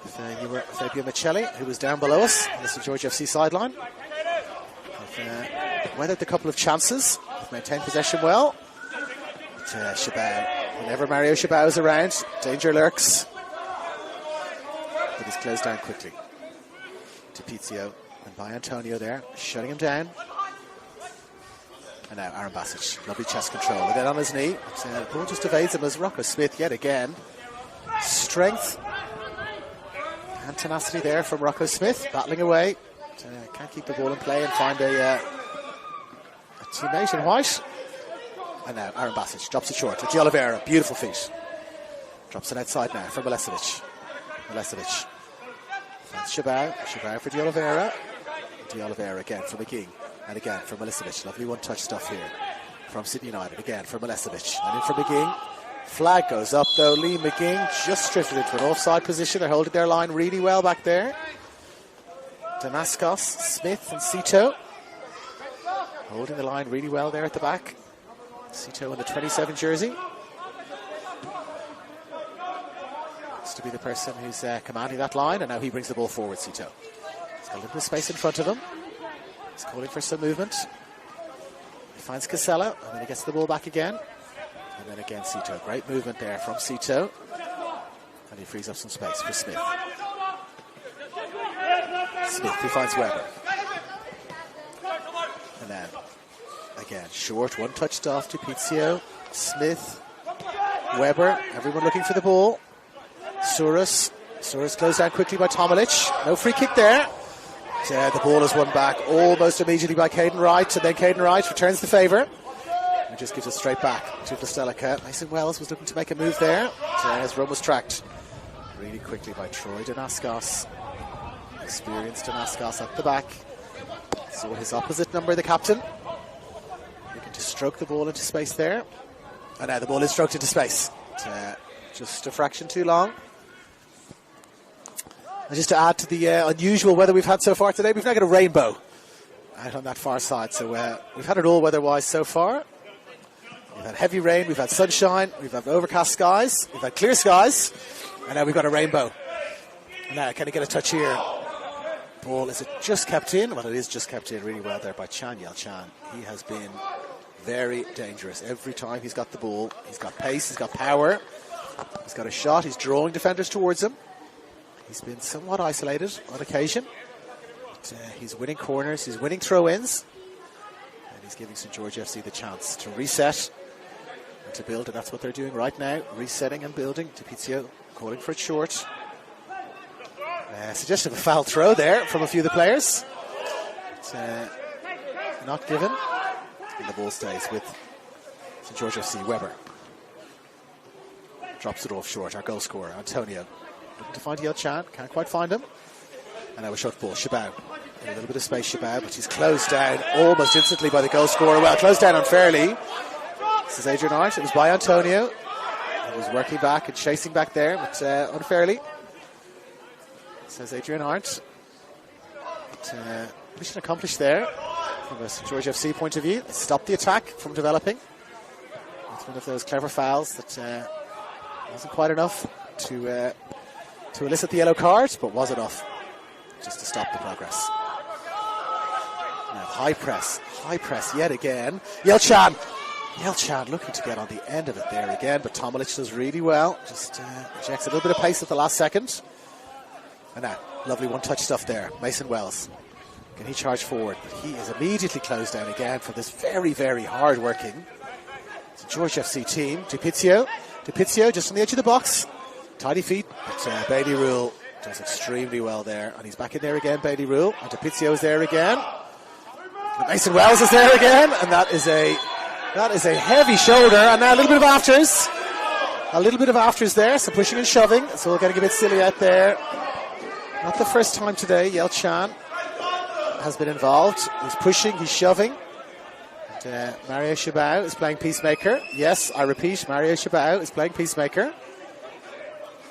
Fabio Michelli, who was down below us on the St. George FC sideline. Weathered a couple of chances. Maintained possession well. But Chabot, whenever Mario Chabot is around, danger lurks. But he's closed down quickly to Pizio and by Antonio there, shutting him down. And now Aaron Basic, lovely chest control. And then on his knee, the ball just evades him as Rocco Smith yet again. Strength and tenacity there from Rocco Smith, battling away. Can't keep the ball in play and find a teammate in white. And now Aaron Basic drops it short to De Oliveira, beautiful feet. Drops it outside now for Milestovic. Finds Chabot for De Oliveira. De Oliveira again for McGing. And again for Milestovic. Lovely one-touch stuff here from Sydney United. Again for Milestovic. And in for McGing. Flag goes up though. Lee McGing just drifted into an offside position. They're holding their line really well back there. Damaskos, Smith and Cito holding the line really well there at the back. Cito in the 27 jersey. Looks to be the person who's commanding that line, and now he brings the ball forward, Cito. He's got a little bit of space in front of him. He's calling for some movement. He finds Casella, and then he gets the ball back again. And then again Cito. Great movement there from Cito. And he frees up some space for Smith. Smith, who finds Weber. And then, again, short, one-touch stuff to Pizio. Smith, Weber, everyone looking for the ball. Souris closed down quickly by Tomilic. No free kick there. The ball is won back almost immediately by Caden Wright. And then Caden Wright returns the favour. And just gives it straight back to Stelica. Mason Wells was looking to make a move there. His run was tracked really quickly by Troy Danaskos. Experienced Danaskos at the back. Saw his opposite number, the captain. Looking to stroke the ball into space there. And now the ball is stroked into space. Just a fraction too long. And just to add to the unusual weather we've had so far today, we've now got a rainbow out on that far side. So we've had it all weather-wise so far. We've had heavy rain, we've had sunshine, we've had overcast skies, we've had clear skies, and now we've got a rainbow. And now can he get a touch here? Ball, is it just kept in? Well, it is just kept in really well there by Chan Yel-Chan. He has been very dangerous every time he's got the ball. He's got pace, he's got power, he's got a shot, he's drawing defenders towards him. He's been somewhat isolated on occasion. But, he's winning corners, he's winning throw-ins, and he's giving St. George FC the chance to reset and to build, and that's what they're doing right now, resetting and building. Pizio calling for it short. Suggestion of a foul throw there from a few of the players. not given. And the ball stays with St. George FC. Weber drops it off short. Our goal scorer, Antonio. Looking to find Yel Chan. Can't quite find him. And now a short ball. Shabao. In a little bit of space, Shabao, but he's closed down almost instantly by the goal scorer. Well, closed down unfairly. This is Adrian Hart. It was by Antonio. He was working back and chasing back there, but unfairly. Says Adrian Hart. But, mission accomplished there from a St. George FC point of view. Stopped the attack from developing. It's one of those clever fouls that wasn't quite enough to elicit the yellow card, but was enough just to stop the progress. Now high press yet again. Yel Chan looking to get on the end of it there again, but Tomilic does really well. Just injects a little bit of pace at the last second. And now, lovely one-touch stuff there. Mason Wells. Can he charge forward? But he is immediately closed down again for this very, very hard-working St. George FC team. DiPizio just on the edge of the box. Tidy feet, but Bailey Rule does extremely well there. And he's back in there again, Bailey Rule. And DiPizio is there again. And Mason Wells is there again. And that is a heavy shoulder. And now a little bit of afters. A little bit of afters there. Some pushing and shoving. So we're getting a bit silly out there. Not the first time today. Yel Chan has been involved. He's pushing, he's shoving. And, Mario Shabao is playing peacemaker. Yes, I repeat, Mario Shabao is playing peacemaker.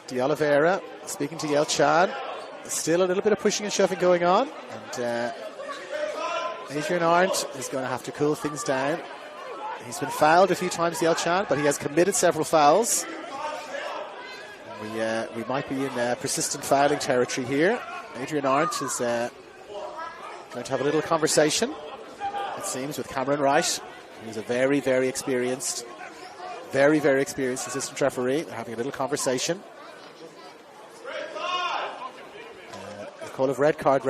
De Oliveira speaking to Yel Chan. Still a little bit of pushing and shoving going on. And Adrian Arndt is going to have to cool things down. He's been fouled a few times, Yel Chan, but he has committed several fouls. We might be in persistent fouling territory here. Adrian Arndt is going to have a little conversation, it seems, with Cameron Wright, who's a very, very experienced assistant referee. They're having a little conversation. A call of red card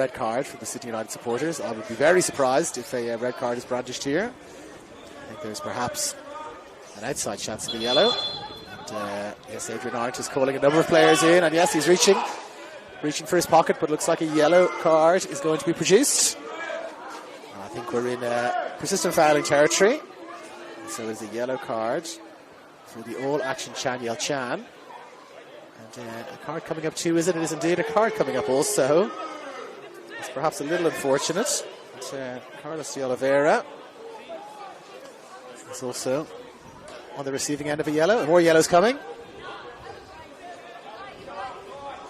for the Sydney United supporters. I would be very surprised if a red card is brandished here. I think there's perhaps an outside chance of a yellow. Yes, Adrian Arndt is calling a number of players in, and yes, he's reaching for his pocket, but looks like a yellow card is going to be produced. I think we're in persistent fouling territory, and so there's a yellow card for the all-action Yel Chan. And a card coming up too, isn't it? It is indeed a card coming up also. It's perhaps a little unfortunate. But, Carlos de Oliveira is also on the receiving end of a yellow. More yellows coming.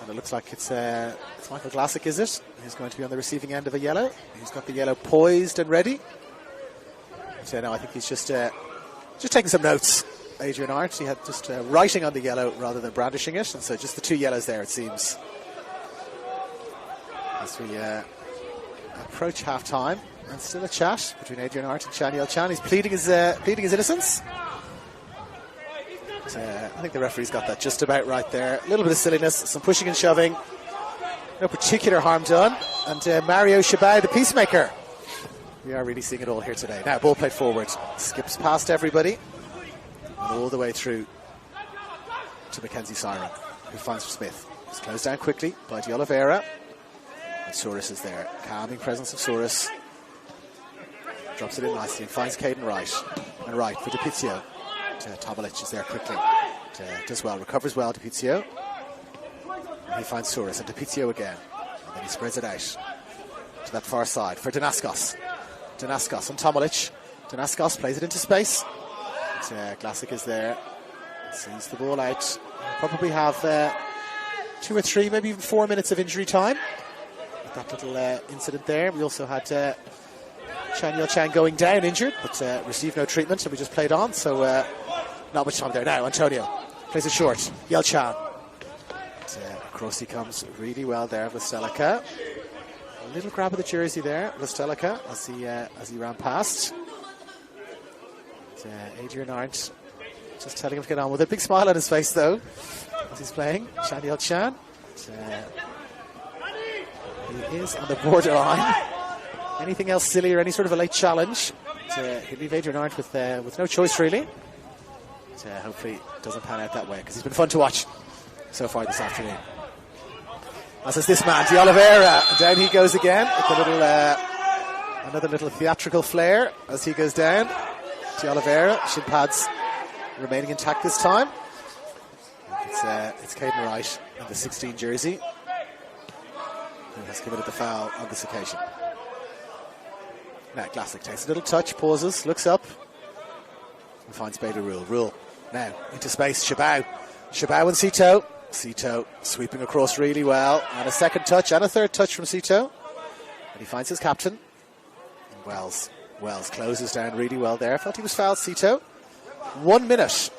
And it looks like it's Michael Glassick, is it? He's going to be on the receiving end of a yellow. He's got the yellow poised and ready. So no, I think he's just taking some notes. Adrian Arndt, he had just writing on the yellow rather than brandishing it. And so just the two yellows there, it seems. As we approach half-time. And still a chat between Adrian Arndt and Yel Chan. He's pleading his innocence. I think the referee's got that just about right there. A little bit of silliness, some pushing and shoving. No particular harm done. And Mario Shabao, the peacemaker. We are really seeing it all here today. Now, ball played forward. Skips past everybody. And all the way through to Mackenzie Siren, who finds Smith. He's closed down quickly by De Oliveira. And Souris is there. Calming presence of Souris. Drops it in nicely and finds Caden Wright. And Wright for DiPizio. Tomilic is there quickly. Does well, recovers well, DiPizio. And he finds Souris and DiPizio again. And then he spreads it out to that far side for Danaskos. Danaskos on Tomilic. Danaskos plays it into space. Glassick is there. Sees the ball out. Probably have 2 or 3, maybe even 4 minutes of injury time. With that little incident there. We also had Yel Chan going down injured, but received no treatment, and we just played on, so not much time there. Now Antonio plays it short. Yel Chan. Across he comes really well there, Vlastelica. A little grab of the jersey there, Vlastelica, as he ran past. Adrian Arndt just telling him to get on with it. Big smile on his face though, as he's playing. Yel Chan. He is on the borderline. Anything else silly or any sort of a late challenge, he'll leave Adrian Arndt with no choice really. Hopefully it doesn't pan out that way, because he's been fun to watch so far this afternoon. As is this man, De Oliveira, and down he goes again with a Another little theatrical flair as he goes down. De Oliveira, shin pads remaining intact this time. It's Caden Wright in the 16 jersey who has committed the foul on this occasion. Now Glassick takes a little touch, pauses, looks up, and finds Bailey Rule. Rule now into space. Shabao and Sito. Sito sweeping across really well, and a second touch and a third touch from Sito, and he finds his captain. And Wells closes down really well there. I felt he was fouled, Sito. 1 minute.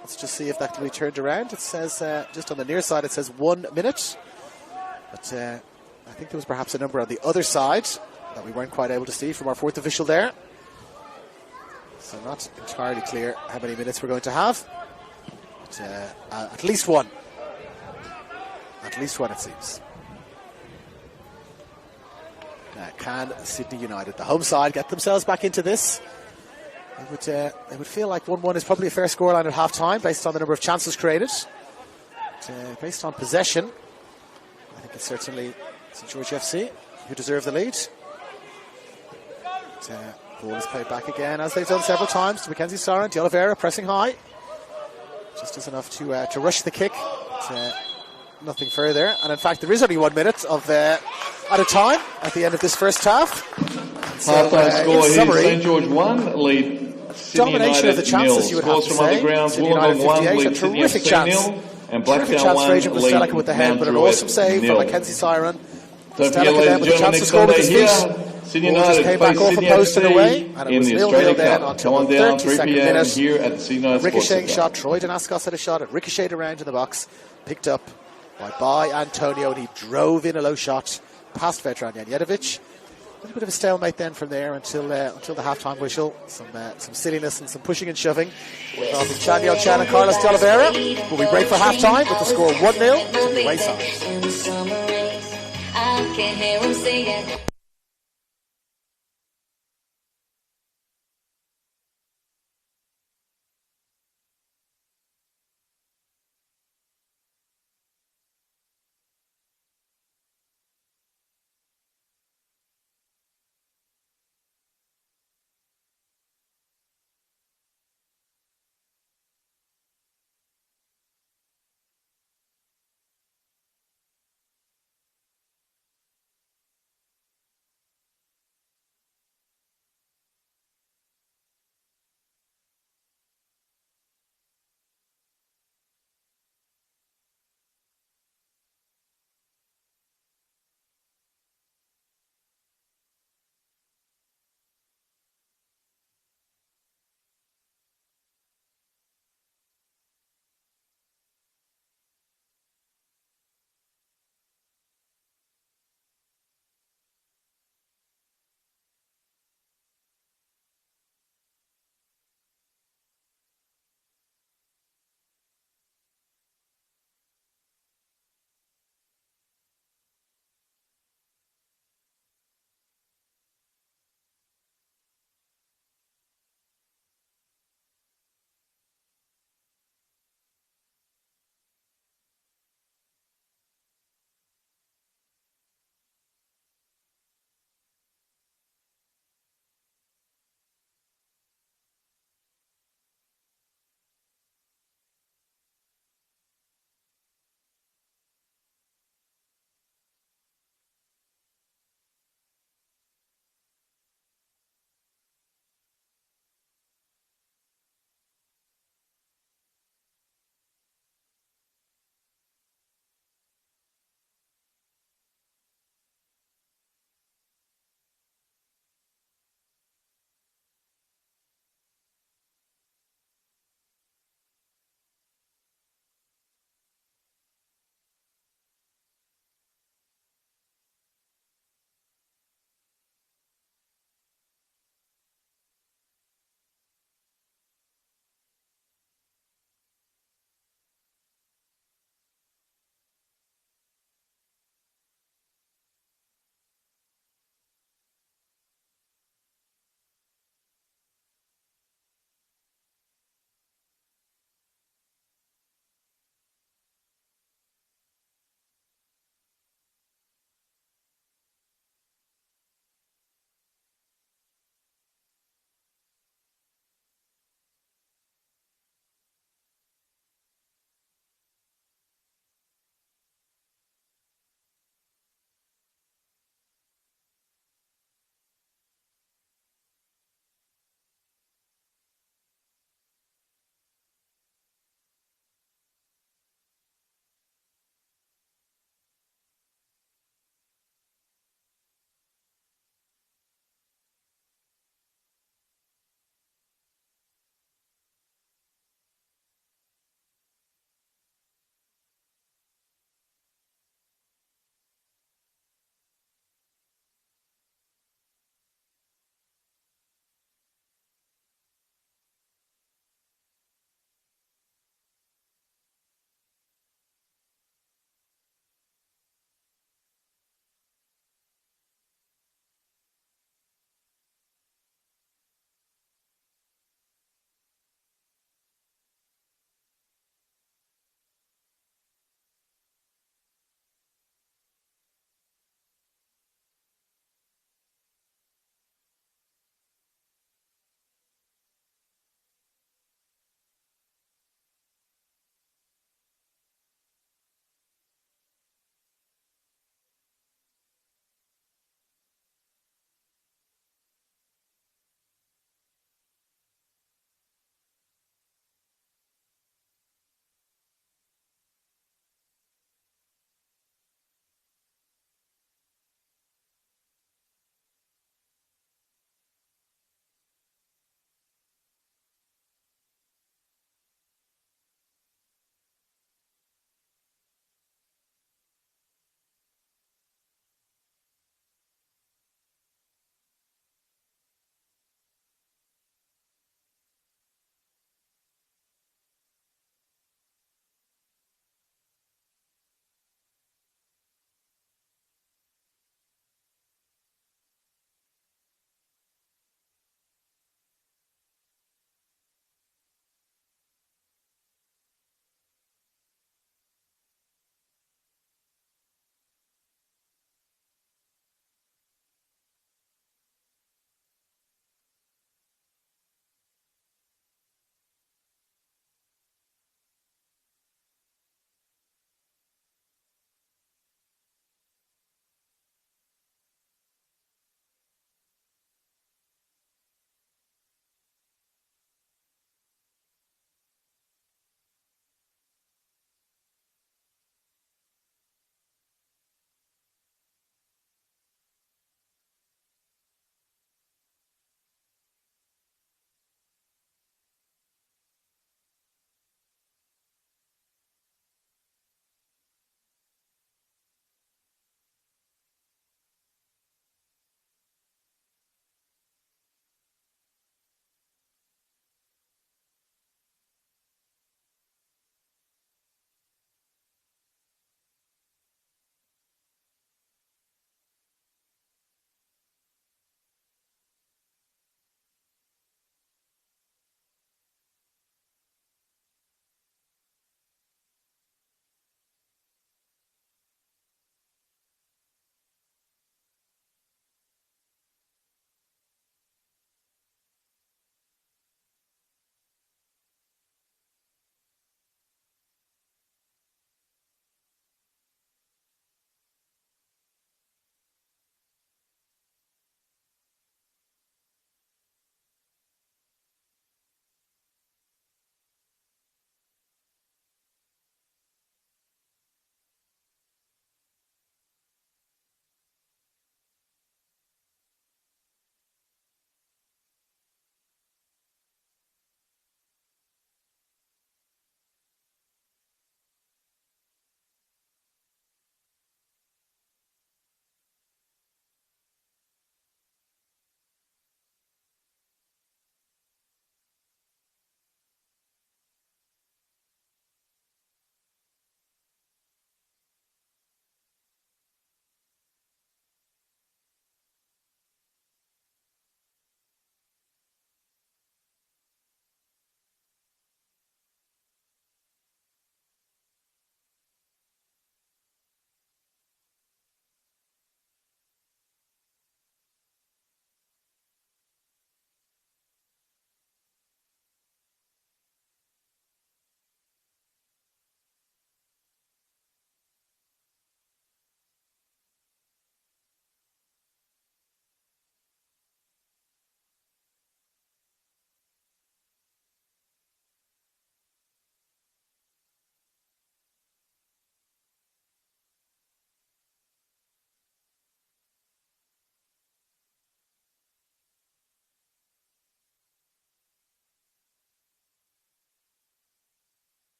Let's just see if that can be turned around. It says just on the near side it says 1 minute, but I think there was perhaps a number on the other side that we weren't quite able to see from our fourth official there. So not entirely clear how many minutes we're going to have. But, at least one. At least one, it seems. Can Sydney United, the home side, get themselves back into this? They would feel like 1-1 is probably a fair scoreline at half-time based on the number of chances created. But, based on possession, I think it's certainly St George FC who deserve the lead. Ball is played back again, as they've done several times, to Mackenzie Saran. De Oliveira pressing high. Just as enough to rush the kick. But, nothing further. And in fact, there is only 1 minute of at a time at the end of this first half. So, half-time score here, summary, St George 1, lead Sydney domination United of the chances, 0. you would have Scores to from say. underground, Sydney United Wollongong 1 58, a lead Sydney terrific FC chance. 0. And Terrific Blacktown chance 1 for Adrian lead Pastelika with the hand, but an awesome save from Mackenzie Siren. Don't forget, ladies and gentlemen, next Sunday here, Sydney United came back off a Sydney post and FC away, and it in was the 0-0 Australia then Cup. until Come on the down, 3 32nd p.m. minute. here at the Sydney United Sports Ricocheting Centre. shot. Troy Danaskos had a shot. It ricocheted around in the box, picked up by Antonio, and he drove in a low shot past Vedran Janjetovic. A little bit of a stalemate then from there until the half-time whistle. Some silliness and some pushing and shoving involving Chan Yo Chan and Carlos De Oliveira. We'll be break for half-time with the score 1-0 to the away side.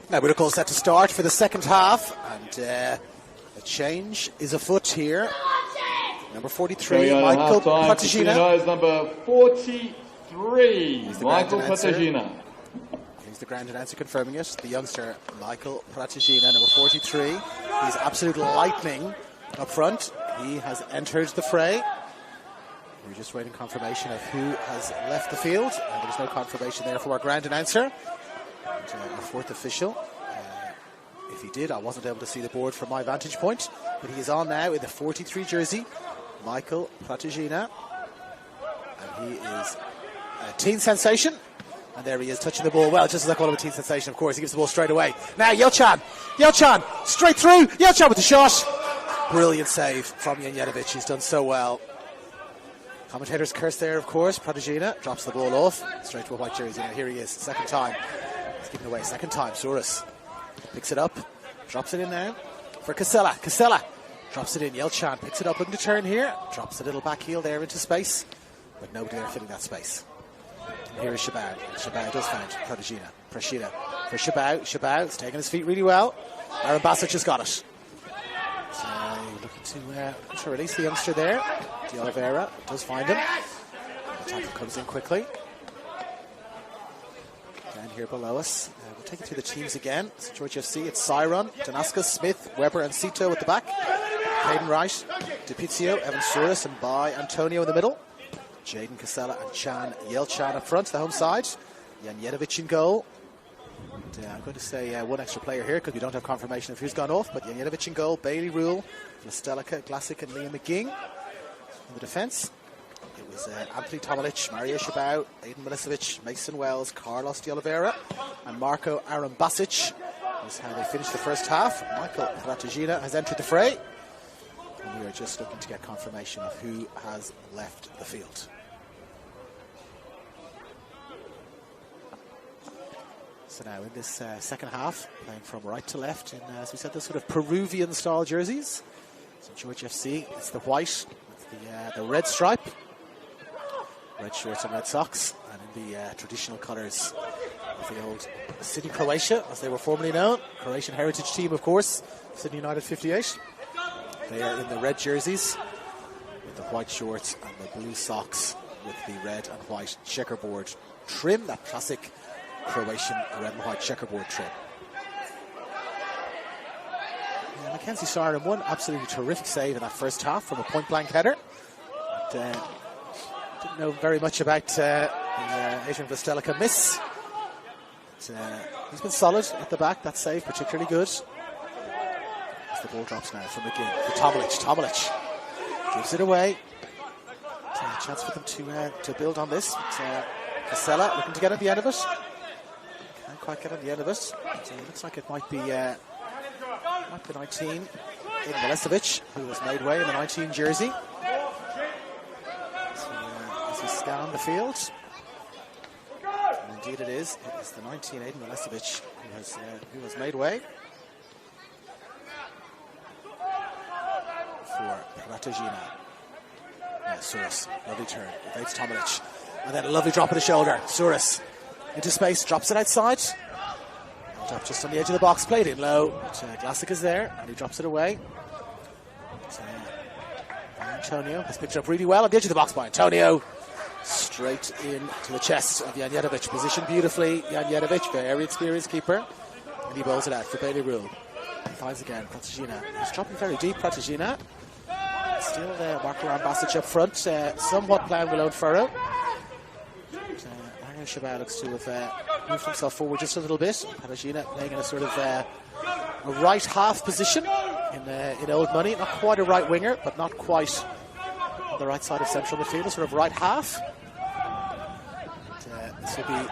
Now we're all set to start for the second half, and a change is afoot here. Number 43, Michael Patagina. Number 43, Michael Patagina. He's the ground announcer confirming it. The youngster, Michael Patagina, number 43. He's absolute lightning up front. He has entered the fray. We're just waiting confirmation of who has left the field. There's no confirmation there from our ground announcer. And our fourth official. If he did, I wasn't able to see the board from my vantage point. But he is on now in the 43 jersey, Michael Patagina. And he is a teen sensation. And there he is, touching the ball well, just as I call him a teen sensation, of course. He gives the ball straight away. Now Yelchan, straight through. Yelchan with the shot. Brilliant save from Janjetovic. He's done so well. Commentator's curse there, of course. Patagina drops the ball off straight to a white jersey. Now here he is, second time. He's giving away second time. Souris picks it up, drops it in now for Casella. Casella drops it in. Yelchan picks it up, looking to turn here. Drops a little back heel there into space, but nobody there filling that space. And here is Shabao. Shabao does find Patagina. Prashida for Shabao. Shabao is taking his feet really well. Aaron Basic has got it. So looking to release the youngster there. De Oliveira does find him. The tackle comes in quickly. Down here below us. We'll take it through the teams again. So George FC, it's Cyron, Danaskas, Smith, Weber and Cito at the back. Caden Wright, DiPizio, Evan Souris and Bai Antonio in the middle. Jaden Casella and Yelchan up front, the home side. Janjetovic in goal. And, I'm going to say one extra player here because we don't have confirmation of who's gone off, but Janjetovic in goal, Bailey Rule, Vlastelica, Glassic and Liam McGing. In the defence, it was Anthony Tomalic, Mario Shabao, Aidan Milicevic, Mason Wells, Carlos de Oliveira, and Marco Arambasic. That's how they finished the first half. Michael Patagina has entered the fray. And we are just looking to get confirmation of who has left the field. So now in this second half, playing from right to left in, as we said, the sort of Peruvian-style jerseys. So George FC, it's the white, the red stripe, red shorts and red socks, and in the traditional colours of the old Sydney Croatia, as they were formerly known, Croatian heritage team, of course, Sydney United 58. They are in the red jerseys with the white shorts and the blue socks with the red and white checkerboard trim, that classic Croatian red and white checkerboard trim. Mackenzie Siren, one absolutely terrific save in that first half from a point-blank header. But, didn't know very much about the Adrian Vlastelica miss. But, he's been solid at the back, that save particularly good. As the ball drops now from McGinn for Tomalic. Tomalic gives it away. A chance for them to build on this. Casella looking to get at the end of it. Can't quite get at the end of it. But, looks like it might be 19, Aidan Milicevic, who has made way in the 19 jersey. So, as we scan the field, and indeed it is the 19 Aidan Milicevic who has made way for Patagina. Souris, lovely turn, evades Tomalic, and then a lovely drop of the shoulder. Souris into space, drops it outside. Up just on the edge of the box, played in low. Glassic is there, and he drops it away. Antonio has picked it up really well on the edge of the box by Antonio. Straight in to the chest of Janjetovic. Positioned beautifully. Janjetovic, very experienced keeper. And he bowls it out for Bailey Rule. He finds again Patagina. He's dropping very deep, Patagina. Still there, Marco Arambasic up front. Somewhat playing below furrow. Shabao looks to have moved himself forward just a little bit. Patagina playing in a sort of a right half position in old money. Not quite a right winger, but not quite on the right side of central midfield, sort of right half. But, this will be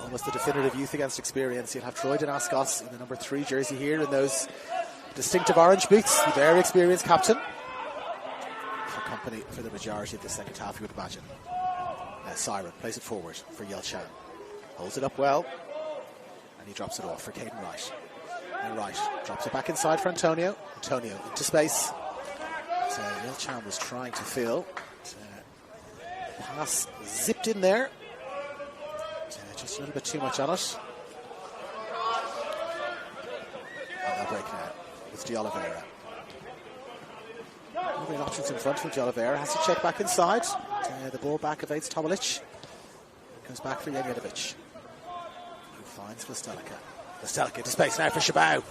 almost the definitive youth against experience. You'll have Troy Danaskas in the number 3 jersey here in those distinctive orange boots. The very experienced captain for company for the majority of the second half, you would imagine. Siren plays it forward for Yelchan. Holds it up well. And he drops it off for Caden Wright. And Wright drops it back inside for Antonio. Antonio into space. Yelchan was trying to fill. Pass zipped in there. Just a little bit too much on it. It's De Oliveira. Moving options in front from De Oliveira. Has to check back inside. The ball back evades Tomalic. Goes back for Jemjanovic. Who finds Vlastelica. Vlastelica into space now for Shabao.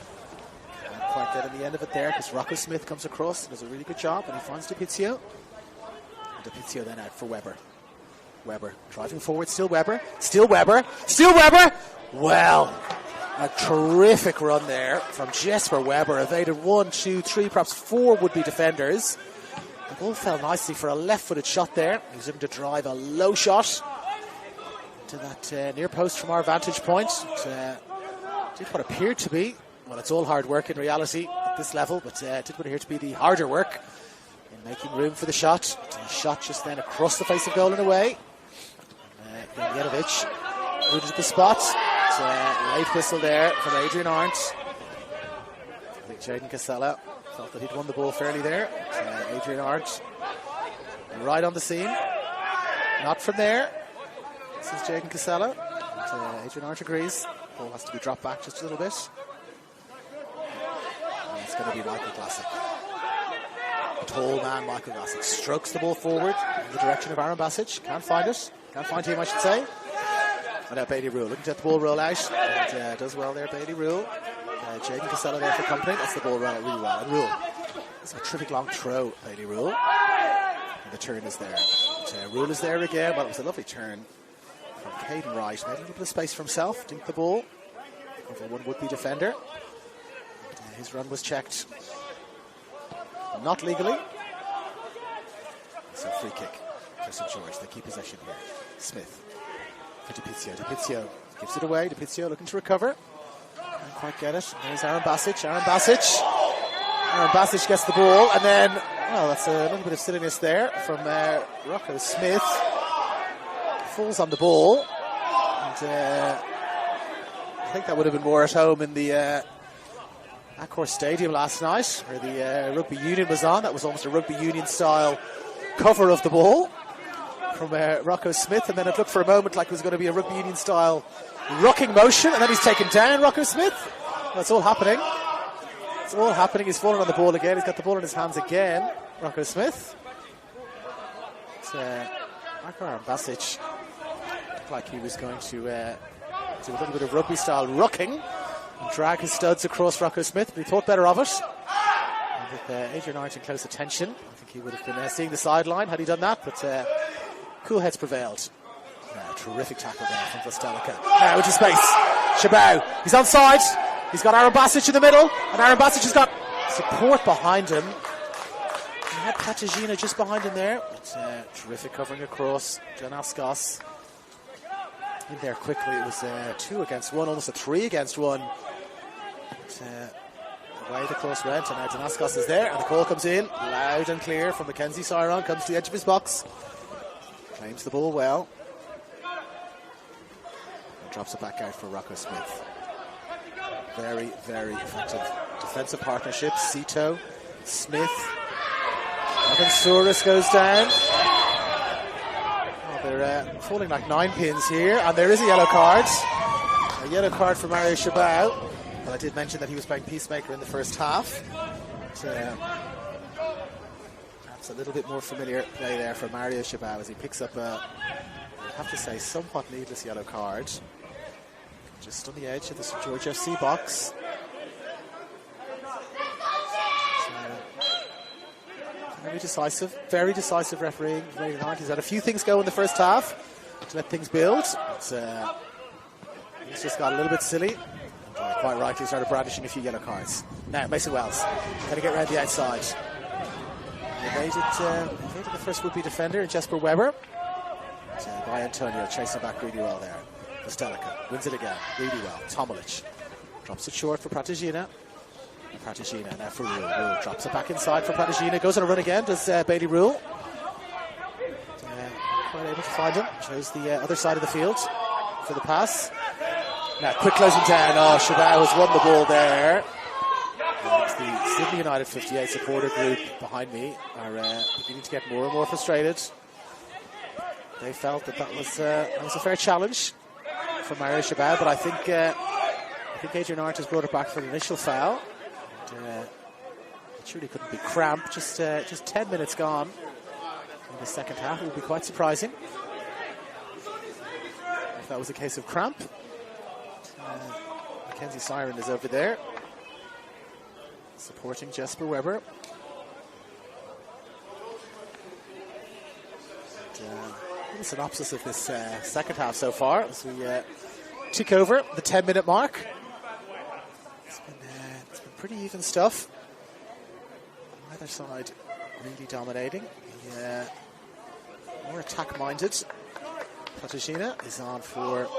Can't quite get in the end of it there because Rocco Smith comes across and does a really good job, and he finds DiPizio. And DiPizio then out for Weber. Weber driving forward, still Weber. Still Weber. Still Weber! Well, a terrific run there from Jesper Weber. Evaded 1, 2, 3, perhaps 4 would-be defenders. The ball fell nicely for a left-footed shot there. He was looking to drive a low shot to that near post from our vantage point. Did what appeared to be, well, it's all hard work in reality at this level, but did what appeared to be the harder work in making room for the shot. The shot just then across the face of goal and away. Jemjanovic rooted at the spot. Late whistle there from Adrian Arndt. I think Jaden Casella thought that he'd won the ball fairly there. Adrian Arndt right on the scene. Not from there. This is Jaden Casella. Adrian Arndt agrees. Ball has to be dropped back just a little bit. And it's going to be Michael Glassick. A tall man, Michael Glassick, strokes the ball forward in the direction of Aaron Basic. Can't find it. Can't find him, I should say. And now Bailey Rule looking to get the ball roll out. And does well there, Bailey Rule. Jaden Casella there for company. That's the ball roll out really well. And Rule. It's a terrific long throw, Bailey Rule. And the turn is there. But, Rule is there again. Well, it was a lovely turn from Caden Wright. Made a little bit of space for himself. Dinked the ball over one would-be defender. And, his run was checked. Not legally. So free kick for St. George. They keep possession here. Smith for DiPizio. DiPizio gives it away. DiPizio looking to recover. Can't quite get it. There's Aaron Basic. Aaron Basic. Aaron Basic gets the ball. And then, well, that's a little bit of silliness there from Rocco Smith. Falls on the ball. And I think that would have been more at home in the Accor Stadium last night, where the rugby union was on. That was almost a rugby union style cover of the ball from Rocco Smith, and then it looked for a moment like it was going to be a rugby union style rocking motion, and then he's taken down, Rocco Smith. That's all happening. It's all happening. He's fallen on the ball again. He's got the ball in his hands again, Rocco Smith. It's Aaron Basic looked like he was going to do a little bit of rugby style rucking and drag his studs across Rocco Smith, but he thought better of it. And with Adrian Arndt in close attention, I think he would have been seeing the sideline had he done that, but cool heads prevailed. Terrific tackle there from Vlastelica. Now into space. Shabao. He's onside. He's got Aaron Basic in the middle, and Aaron Basic has got support behind him. He had Patagina just behind him there. But, terrific covering across. Janaskos in there quickly. It was 2 against 1, almost a 3 against 1. But, away the cross went, and now Janaskos is there, and the call comes in loud and clear from Mackenzie Siron. Comes to the edge of his box. Claims the ball well. And drops it back out for Rocco Smith. Very, very effective defensive partnership. Sito, Smith, Evan Souris goes down. Oh, they're falling like 9 pins here, and there is a yellow card. A yellow card for Mario Shabao. Well, I did mention that he was playing peacemaker in the first half. But, perhaps a little bit more familiar play there for Mario Shabao as he picks up a, I have to say, somewhat needless yellow card. Just on the edge of the St. George FC box. So, very decisive refereeing. He's had a few things go in the first half to let things build. But, he's just got a little bit silly. Quite rightly started brandishing a few yellow cards. Now, Mason Wells going to get around the outside. Evaded the first would-be defender, Jesper Weber. But, by Antonio, chasing back really well there. Vlastelica wins it again, really well. Tomalic drops it short for Pratagina. Pratagina now for Rule. Rule drops it back inside for Pratagina. Goes on a run again, does Bailey Rule. Quite able to find him. Shows the other side of the field for the pass. Now, quick closing down. Oh, Shabao has won the ball there. And the Sydney United 58 supporter group behind me are beginning to get more and more frustrated. They felt that was a fair challenge for Mario Shabao, but I think Adrian Arndt has brought it back for an initial foul. And, surely couldn't be cramp. Just 10 minutes gone in the second half. It would be quite surprising if that was a case of cramp. Mackenzie Siren is over there, supporting Jesper Weber. A synopsis of this second half so far as we tick over the 10-minute mark. It's been pretty even stuff. Either side really dominating. More attack-minded. Platagina is on for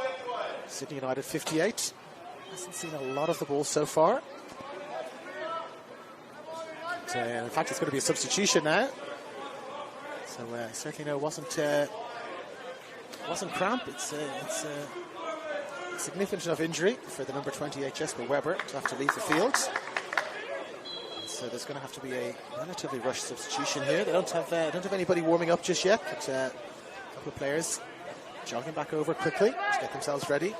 Sydney United 58. Hasn't seen a lot of the ball so far. But, in fact, it's going to be a substitution now. So certainly no, wasn't cramp. It's a significant enough injury for the number 28 Jesper Weber to have to leave the field. And so there's going to have to be a relatively rushed substitution here. They don't have anybody warming up just yet, but a couple of players jogging back over quickly to get themselves ready.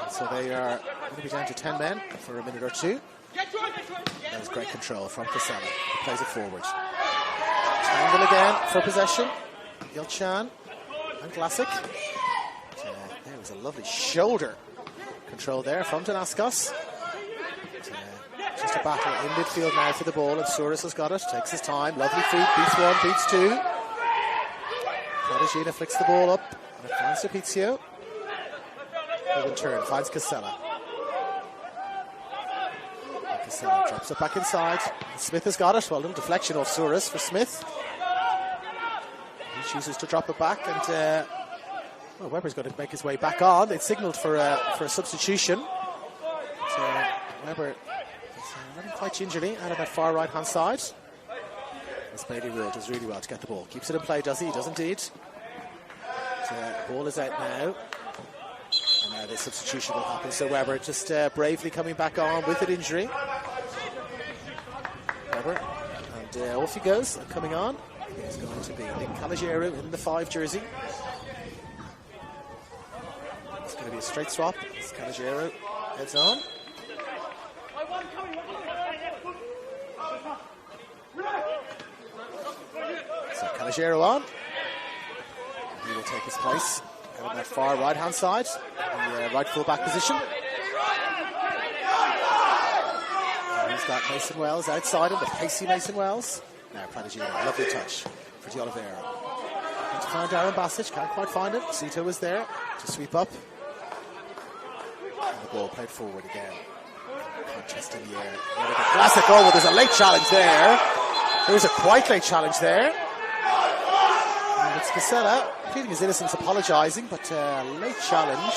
And so they are going to be down to 10 men for a minute or two. That was great control from Casella. Plays it forward. Tangle again for possession. Yilchan and Classic. There was a lovely shoulder control there from Danaskos. Just a battle in midfield now for the ball, and Souris has got it. Takes his time. Lovely feet. Beats one, beats two. Platagina flicks the ball up, and it finds Serpizio. Who in turn finds Casella. Casella drops it back inside. Smith has got it. Well, a little deflection off Souris for Smith. He chooses to drop it back, and well, Weber's going to make his way back on. They'd signalled for a substitution. But, Weber is running quite gingerly out of that far right-hand side. This Bailey Rule does really well to get the ball. Keeps it in play, does he? He does indeed. But, ball is out now. And now the substitution will happen. So Weber just bravely coming back on with an injury. Weber, and off he goes, and coming on is going to be Nick Caligiero in the 5 jersey. It's going to be a straight swap as Caligiero heads on. So Caligiero on. He will take his place on that far right-hand side, in the right full-back position. He's got Mason Wells outside him, the pacey Mason Wells. Now Platagina, lovely touch for De Oliveira. Trying to find Darren Bassage, can't quite find it. Cito is there to sweep up. And the ball played forward again. Contest in the air. Classic. Oh, well, there's a late challenge there. There's a quite late challenge there. And it's Casella pleading his innocence, apologising, but late challenge.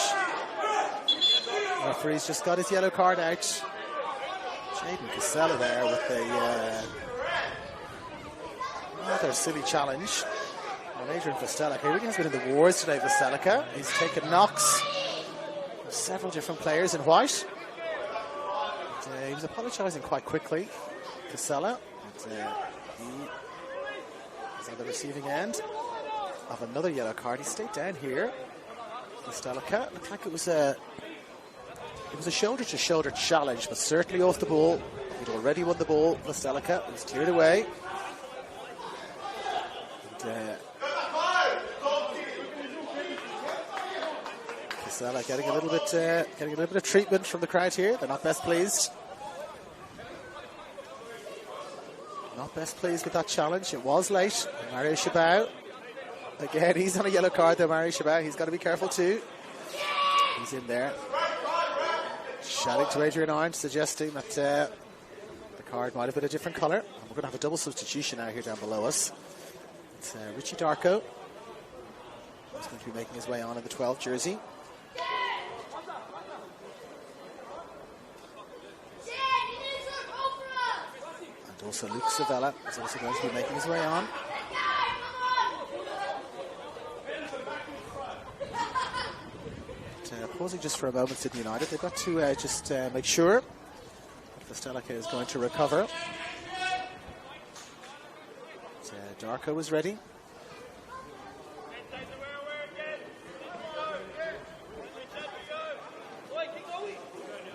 The referee's just got his yellow card out. Jaden Casella there with a rather silly challenge on Adrian Vostelica. He really has been in the wars today, Vostelica. He's taken knocks of several different players in white. And, he was apologising quite quickly, Casella. And, he is on the receiving end of another yellow card. He stayed down here. Vostelica. Looked like it was a shoulder-to-shoulder challenge, but certainly off the ball. He'd already won the ball. Vostelica was cleared away. And, Casella getting a little bit of treatment from the crowd here. They're not best pleased. Not best pleased with that challenge. It was late. And Mario Chabot, again, he's on a yellow card though. Mario Chabot, he's got to be careful too. He's in there, shouting to Adrian Irons, suggesting that the card might have been a different colour. And we're going to have a double substitution now here down below us. It's Richie Darko. He's going to be making his way on in the 12 jersey. And also Luke Savella is also going to be making his way on. Pausing just for a moment, Sydney United. They've got to just make sure that Vostelica is going to recover. Darko is ready.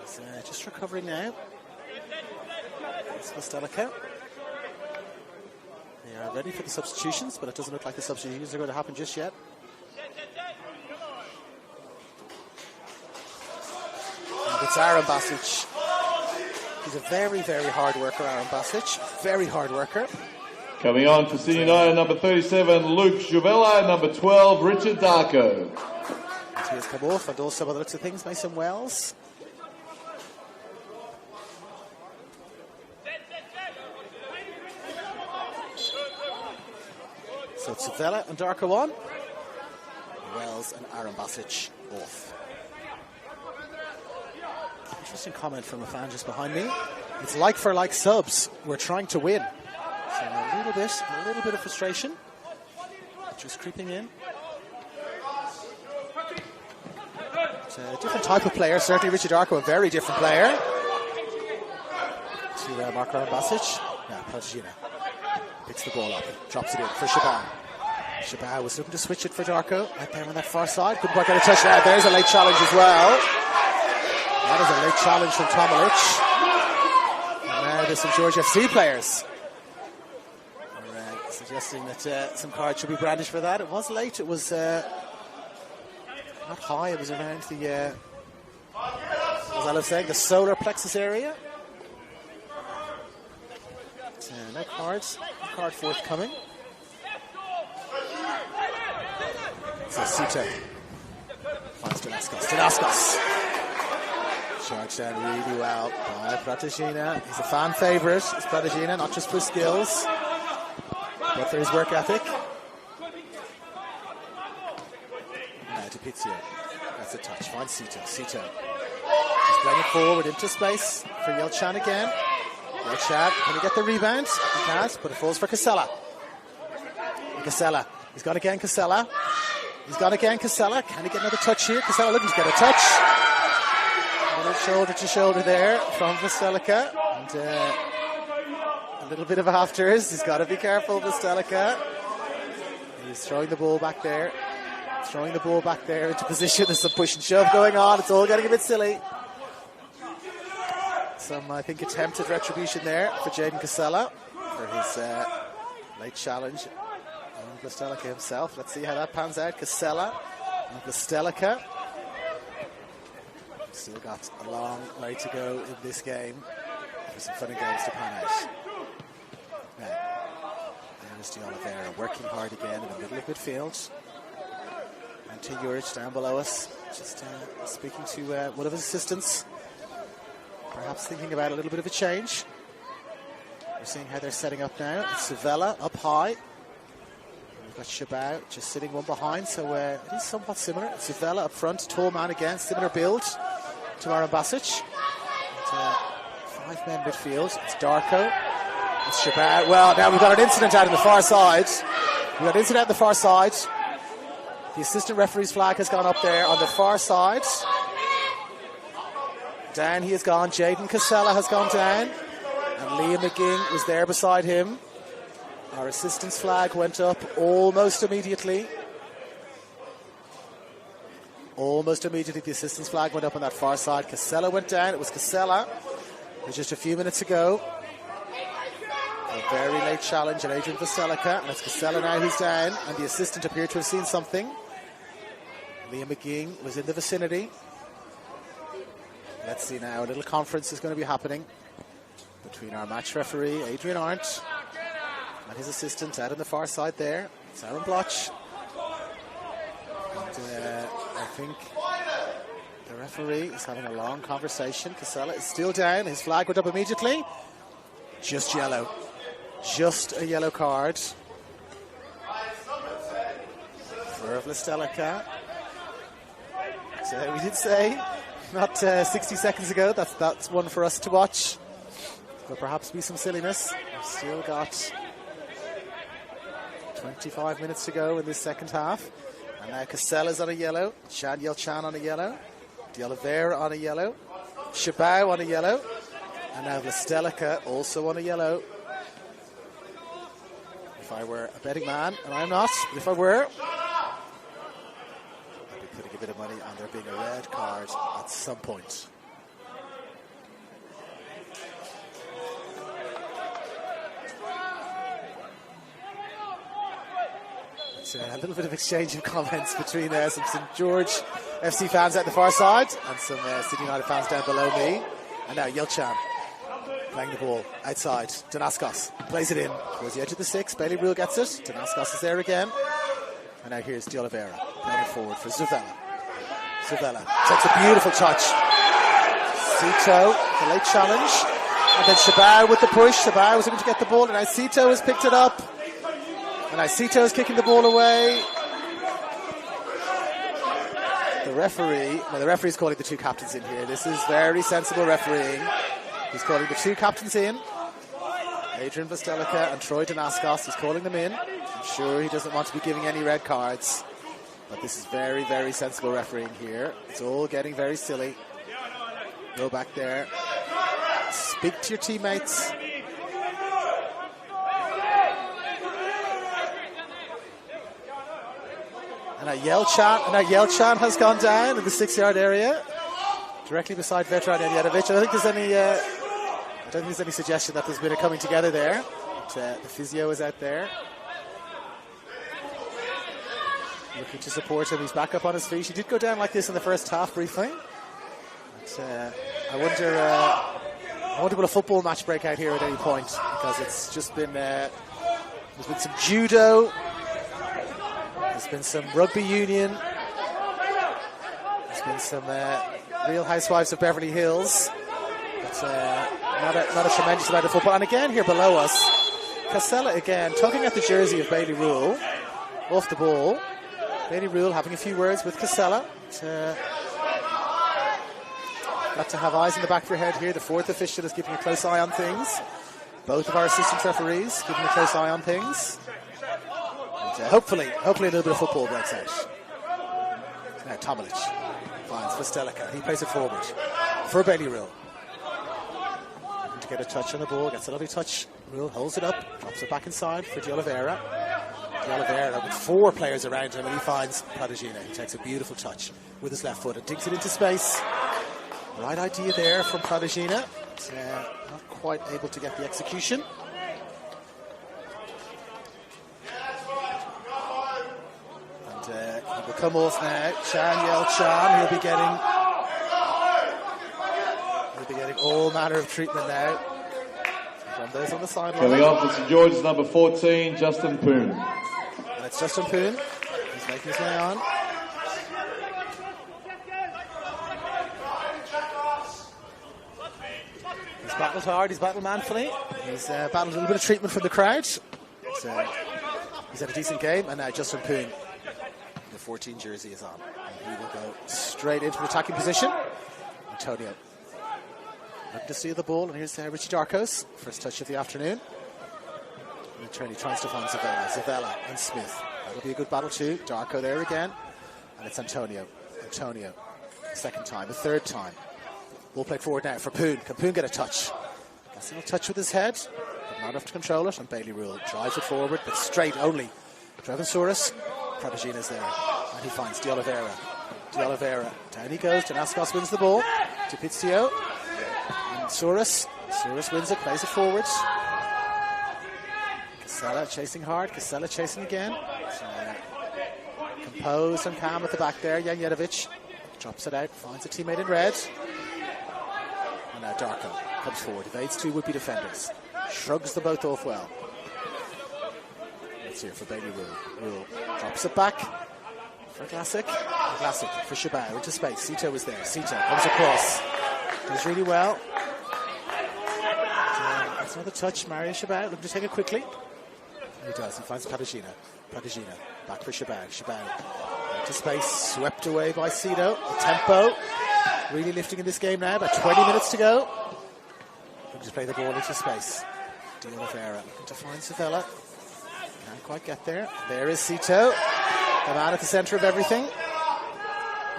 He's just recovering now. It's Vostelica. They are ready for the substitutions, but it doesn't look like the substitutions are going to happen just yet. And it's Aaron Basic. He's a very, very hard worker, Aaron Basic. Very hard worker. Coming on for Sydney United, number 37, Luke Juvella, number 12, Richard Darko. And he has come off, and also by the looks of things, Mason Wells. So it's Vela and Darko on. Wells and Aaron Basic off. Interesting comment from a fan just behind me. It's like for like subs. We're trying to win. So a little bit of frustration. Just creeping in. It's a different type of player. Certainly Richard Darko, a very different player. To Mark Aaron Basic. Yeah, Protagina. Picks the ball up. Drops it in for Shabbat. Shabbat was looking to switch it for Darko. Right there on that far side. Couldn't quite get a touch there. There's a late challenge as well. That is a late challenge from Tomalich. And now there's some George FC players are suggesting that some cards should be brandished for that. It was late. It was not high. It was around the, as I was saying, the solar plexus area. But, no cards. No card forthcoming. So Sito finds Danaskos. Charged down really well by Protagina. He's a fan favourite, is Protagina, not just for skills, but for his work ethic. Now to Pizio. That's a touch. Finds Sito. Sito. He's playing it forward into space for Yelchan again. Yelchan, can he get the rebound? He can't, but it falls for Casella. Casella. He's got again Casella. Can he get another touch here? Casella looking to get a touch. A little shoulder to shoulder there from Veselica. And a little bit of afters. He's got to be careful, Veselica. He's throwing the ball back there. Into position. There's some push and shove going on. It's all getting a bit silly. Some, I think, attempted retribution there for Jaden Casella for his late challenge. And Veselica himself. Let's see how that pans out. Casella and Veselica. Still got a long way to go in this game for some fun and games to pan out. Now, there's De Oliveira working hard again in the middle of midfield. And T. Juric down below us, just speaking to one of his assistants. Perhaps thinking about a little bit of a change. We're seeing how they're setting up now. It's Savella up high. We've got Shabao just sitting one behind, so it is somewhat similar. It's Savella up front, tall man again, similar build to Aaron Basic. Five-man midfield. It's Darko. It's Shabao. Well, now we've got an incident out on the far side. The assistant referee's flag has gone up there on the far side. Down he has gone. Jaden Casella has gone down. And Liam McGing was there beside him. Our assistant's flag went up almost immediately. The assistant's flag went up on that far side. Casella went down. It was Casella just a few minutes ago. A very late challenge on Adrian Veselica. And it's Casella now who's down. And the assistant appeared to have seen something. Liam McGing was in the vicinity. Let's see now. A little conference is going to be happening between our match referee, Adrian Arndt, and his assistant out on the far side there. It's Aaron Bloch. And I think the referee is having a long conversation. Casella is still down. His flag went up immediately. Just yellow. Just a yellow card for Veselica. So we did say, not 60 seconds ago, that's one for us to watch. There'll perhaps be some silliness. We've still got 25 minutes to go in this second half. And now Casella's on a yellow. Yelchan on a yellow. De Oliveira on a yellow. Shabao on a yellow. And now Veselica also on a yellow. If I were a betting man, and I'm not, but if I were, I'd be putting a bit of money on there being a red card at some point. A little bit of exchange of comments between some St George FC fans at the far side and some City United fans down below me. And now Yelchan playing the ball outside. Danaskos plays it in towards the edge of the 6. Bailey Rule gets it. Danaskos is there again. And now here's De Oliveira playing it forward for Zuvela. Zuvela takes a beautiful touch. Cito, the late challenge. And then Shabao with the push. Shabao was able to get the ball, and now Cito has picked it up. And now Cito is kicking the ball away. The referee's calling the two captains in here. This is very sensible refereeing. He's calling the two captains in. Adrian Vostelica and Troy Danaskos. He's calling them in. I'm sure he doesn't want to be giving any red cards. But this is very, very sensible refereeing here. It's all getting very silly. Go back there. Speak to your teammates. And now Yelchan has gone down in the 6-yard area, directly beside Vetran Edjedovic. I don't think there's any suggestion that there's been a coming together there. But, the physio is out there, looking to support him. He's back up on his feet. He did go down like this in the first half briefly. But, I wonder will a football match break out here at any point, because it's just been there's been some judo. There's been some rugby union. There's been some Real Housewives of Beverly Hills. But not a tremendous amount of football. And again here below us, Casella again tugging at the jersey of Bailey Rule. Off the ball. Bailey Rule having a few words with Casella. Got to have eyes in the back of your head here. The fourth official is keeping a close eye on things. Both of our assistant referees keeping a close eye on things. And, hopefully a little bit of football breaks out. Now Tomilic finds Vostelica. He plays it forward for Bailey Rule. To get a touch on the ball, gets a lovely touch. Rule holds it up, drops it back inside for De Oliveira. De Oliveira with 4 players around him, and he finds Pradagina. He takes a beautiful touch with his left foot and dinks it into space. Right idea there from Pradagina. Not quite able to get the execution. And he will come off now. Yelchan, he'll be getting all manner of treatment now from those on the sideline. Coming off for St George's number 14, Justin Poon. And it's Justin Poon. He's making his way on. He's battled hard, he's battled manfully. He's battled a little bit of treatment from the crowd. He's had a decent game, and now Justin Poon, the 14 jersey is on. And he will go straight into an attacking position. Antonio looking to steal the ball, and here's Richie Darkos, first touch of the afternoon. And Attorney tries to find Zavella and Smith. That'll be a good battle too. Darko there again, and it's Antonio, second time, a third time. Ball played forward now for Poon. Can Poon get a touch? Gets a little touch with his head, but not enough to control it. And Bailey Rule drives it forward, but straight only. Drevensaurus, Pradagina's there, and he finds De Oliveira. De Oliveira, down he goes. Danaskos wins the ball to Pizio. And Saurus wins it, plays it forward. Casella chasing hard. Casella chasing again. Composed and calm at the back there. Janjetovic drops it out, finds a teammate in red. And now Darko comes forward, evades 2 would-be defenders, shrugs them both off well. Let's hear for Bailey Rule. Rule drops it back for Classic. Classic for Shabao into space. Cito was there. Cito comes across. Does really well. That's another touch. Mario Shabao looking to take it quickly. He does. He finds Pradagina. Back for Shabao. Shabao into space. Swept away by Cito. The tempo really lifting in this game now. About 20 minutes to go. Looking to play the ball into space. De Oliveira looking to find Zavella. Can't quite get there. There is Cito, the man at the centre of everything.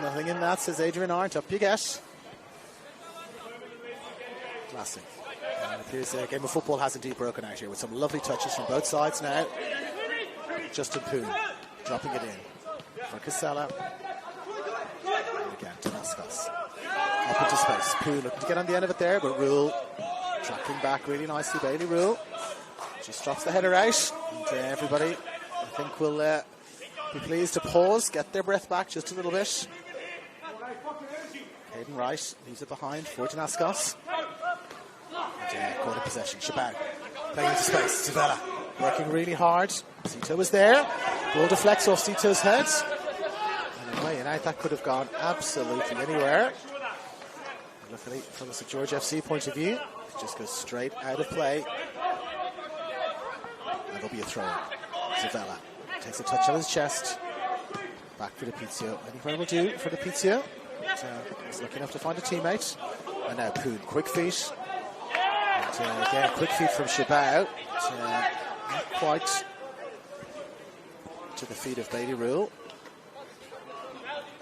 Nothing in that, says Adrian Arndt. Up you get. Classic. And it appears the game of football has indeed broken out here with some lovely touches from both sides now. Justin Poon dropping it in for Casella. And again, Danaskos. Up into space. Poon looking to get on the end of it there, but Rule tracking back really nicely. Bailey Rule just drops the header out. And everybody, I think, will Be pleased to pause, get their breath back just a little bit. Hayden Wright leaves it behind for Danaskos. And caught in possession. Shabang playing into space. Zavella working really hard. Sito was there. Ball deflects off Sito's head. And away and out, that could have gone absolutely anywhere. Luckily, from the St. George FC point of view, it just goes straight out of play. And there'll be a throw. Zavella takes a touch on his chest. Back for DiPizio. Anywhere will do for DiPizio. He's lucky enough to find a teammate. And now Poon, quick feet. And again, quick feet from Shabao. Not quite to the feet of Bailey Rule.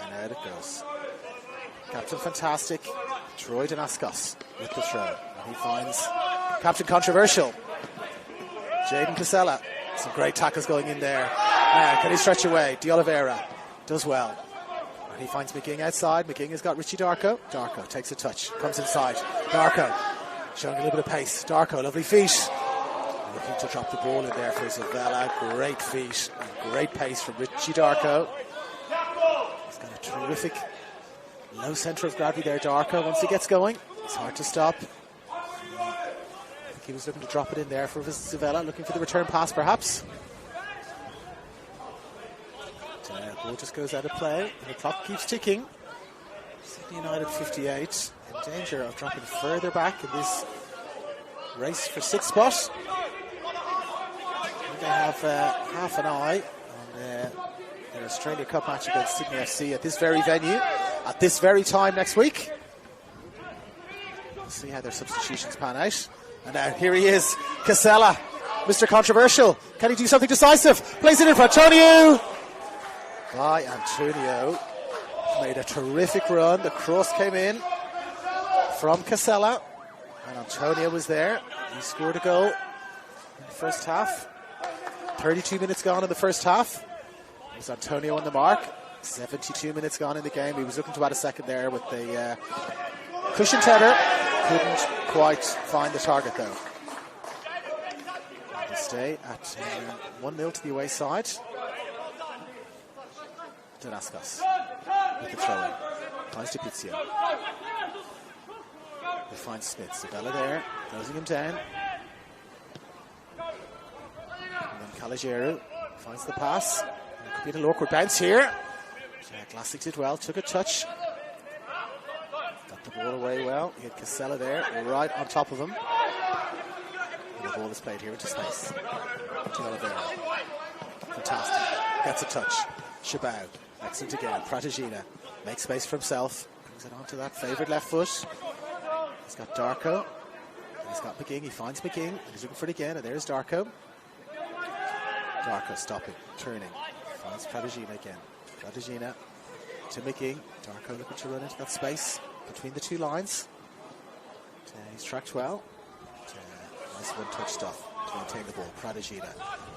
And out it goes. Captain Fantastic, Troy Danaskos with the throw. And he finds Captain Controversial, Jaden Casella. Some great tackles going in there. Can he stretch away? De Oliveira does well. And he finds McGing outside. McGing has got Richie Darko. Darko takes a touch, comes inside. Darko showing a little bit of pace. Darko, lovely feet. Looking to drop the ball in there for Zavella. Great feet and great pace from Richie Darko. He's got a terrific low centre of gravity there, Darko. Once he gets going, it's hard to stop. I think he was looking to drop it in there for Zavella, looking for the return pass perhaps. Ball just goes out of play, and the clock keeps ticking. Sydney United 58, in danger of dropping further back in this race for sixth spot. They have half an eye on their Australia Cup match against Sydney FC at this very venue, at this very time next week. We'll see how their substitutions pan out. And now here he is, Casella, Mr. Controversial. Can he do something decisive? Plays it in for Antonio. By Antonio. Made a terrific run. The cross came in from Casella. And Antonio was there. He scored a goal in the first half. 32 minutes gone in the first half. There's Antonio on the mark. 72 minutes gone in the game. He was looking to add a second there with the cushion header. Couldn't quite find the target though. They stay at 1-0 to the away side. Danaskos with the throw-in. Finds DiPizio. They find Smith. Sabella there, closing him down. And then Caligiero finds the pass. And it could be a little awkward bounce here. Glassick did well, took a touch. Got the ball away well. He had Casella there, right on top of him. And the ball is played here into space. To Oliveira. Fantastic. Gets a touch. Shabao. Excellent again. Pratagina makes space for himself. Brings it onto that favoured left foot. He's got Darko. And he's got McGing. He finds McGing. And he's looking for it again. And there's Darko. Darko stopping. Turning. Finds Pratagina again. Pratagina to McGing. Darko looking to run into that space between the two lines. He's tracked well. Nice one-touch stuff to maintain the ball. Pratagina.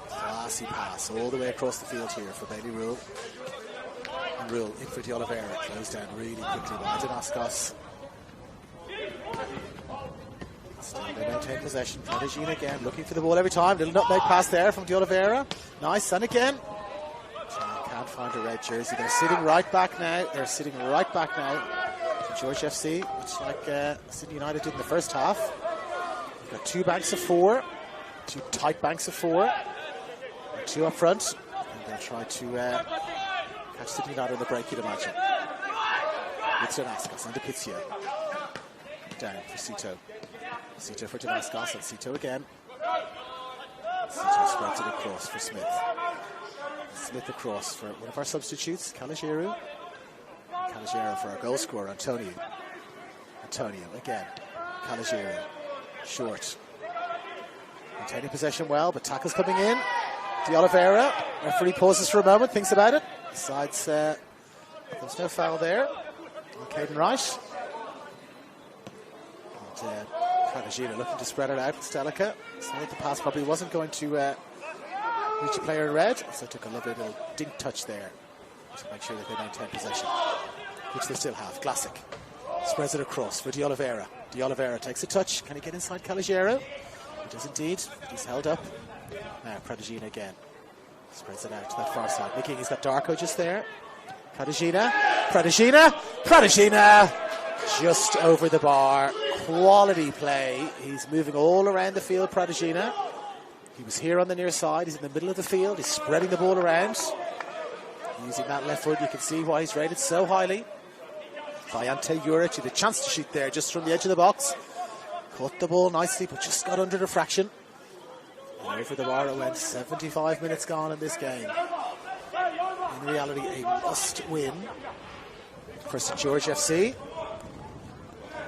Classy pass all the way across the field here for Bailey Rule. And Rule in for De Oliveira. Closed down really quickly by Danaskos. Still they maintain possession. Pratagina again looking for the ball every time. Little nutmeg pass there from De Oliveira. Nice, and again. Can't find a red jersey. They're sitting right back now. George FC, much like Sydney United did in the first half. They've got two banks of four. Two tight banks of four. And two up front. And they'll try to catch Sydney United on the break, you'd imagine. It's Danaskos and DiPizio. Down for Sito. Sito for Danaskos and Sito again. Sito spreads it across for Smith. Smith across for one of our substitutes, Caligiero. Caligiero for our goal scorer, Antonio. Antonio again. Caligiero. Short. Maintaining possession well, but tackles coming in. De Oliveira. Referee pauses for a moment, thinks about it. Decides there's no foul there. Caden Wright. And Pratagina looking to spread it out with Stelica. So the pass probably wasn't going to reach a player in red, so took a lovely little dink touch there to make sure that they maintain possession, which they still have. Classic. Spreads it across for De Oliveira. De Oliveira takes a touch. Can he get inside Caligiero? He does indeed. He's held up. Now Pratagina again. Spreads it out to that far side. Mickey, he's got Darko just there. Pradeshina just over the bar. Quality play. He's moving all around the field, Pradeshina. He was here on the near side. He's in the middle of the field. He's spreading the ball around. Using that left foot, you can see why he's rated so highly by Ante Juric. He had a chance to shoot there just from the edge of the box. Caught the ball nicely, but just got under the fraction. And over the bar it went. 75 minutes gone in this game. In reality, a must-win for St George FC.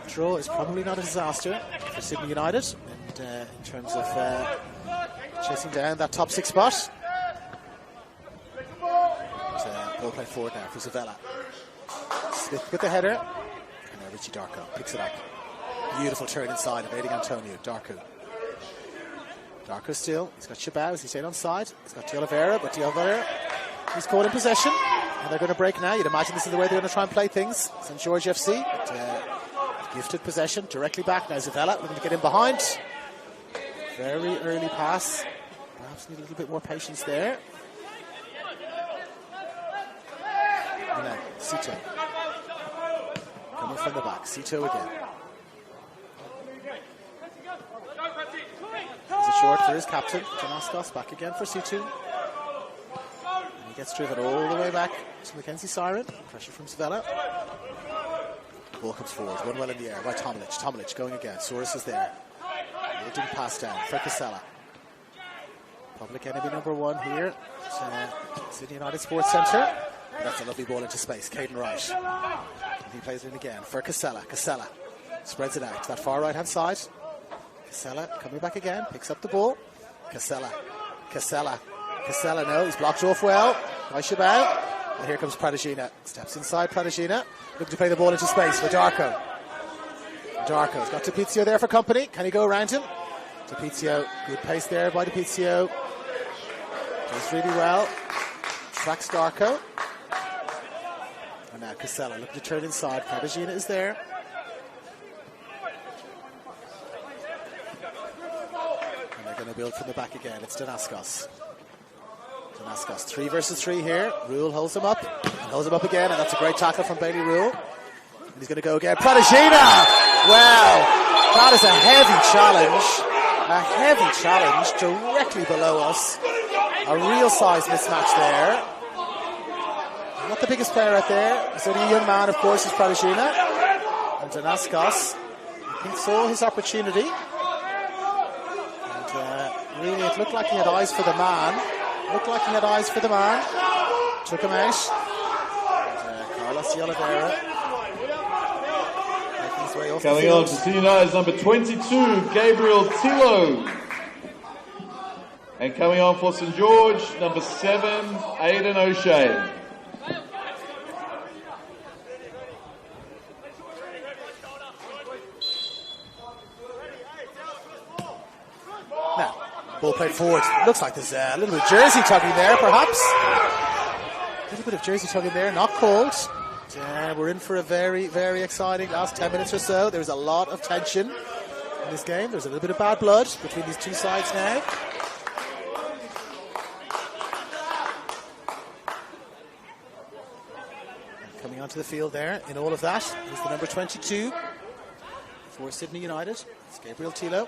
Draw is probably not a disaster for Sydney United, and in terms of chasing down that top 6 spot. Ball play forward now for Zavella. Smith with the header, and now Richie Darko picks it up. Beautiful turn inside, evading Antonio. Darko still. He's got Chabaz. He's stayed on side. He's got De Oliveira, but De Oliveira, he's caught in possession, and they're going to break now. You'd imagine this is the way they're going to try and play things. St George FC, but, gifted possession directly back. Now Zavella looking to get in behind. Very early pass. Perhaps need a little bit more patience there. And now Sito coming from the back. Sito again. Is it short for his captain, Janaskos, back again for Sito. And he gets driven all the way back to Mackenzie Siren. Pressure from Zavella. Ball comes forward, one well in the air by Tomlic. Tomlic going again. Soros is there. Didn't pass down for Casella. Public enemy number 1 here at Sydney United Sports Centre. That's a lovely ball into space. Caden Wright. And he plays it in again for Casella. Casella spreads it out to that far right hand side. Casella coming back again. Picks up the ball. Casella. No, he's blocked off well by Chabal. And here comes Pradeshina. Steps inside Pradeshina. Looking to play the ball into space for Darko. Darko's got Tapizio there for company. Can he go around him? Tapizio, good pace there by Tapizio. Does really well. Tracks Darko. And now Casella looking to turn inside. Pradeshina is there. And they're going to build from the back again. It's Danaskos. 3 versus 3 here. Rule holds him up. And holds him up again. And that's a great tackle from Bailey Rule. And he's going to go again. Pradeshina! Wow, that is a heavy challenge directly below us. A real size mismatch there. Not the biggest player out there. He's only a young man, of course, is Pradeshina. And Danaskos, I think, saw his opportunity. And really, it looked like he had eyes for the man. Took him out. And, Carlos De Oliveira. Coming on to Sydney United's number 22, Gabriel Tillo. And coming on for St George, number 7, Aidan O'Shea. Now, ball played forward. Looks like there's a little bit of jersey tugging there, perhaps. A little bit of jersey tugging there, not called. We're in for a very, very exciting last 10 minutes or so. There's a lot of tension in this game. There's a little bit of bad blood between these two sides now. And coming onto the field there in all of that is the number 22 for Sydney United. It's Gabriel Tillo.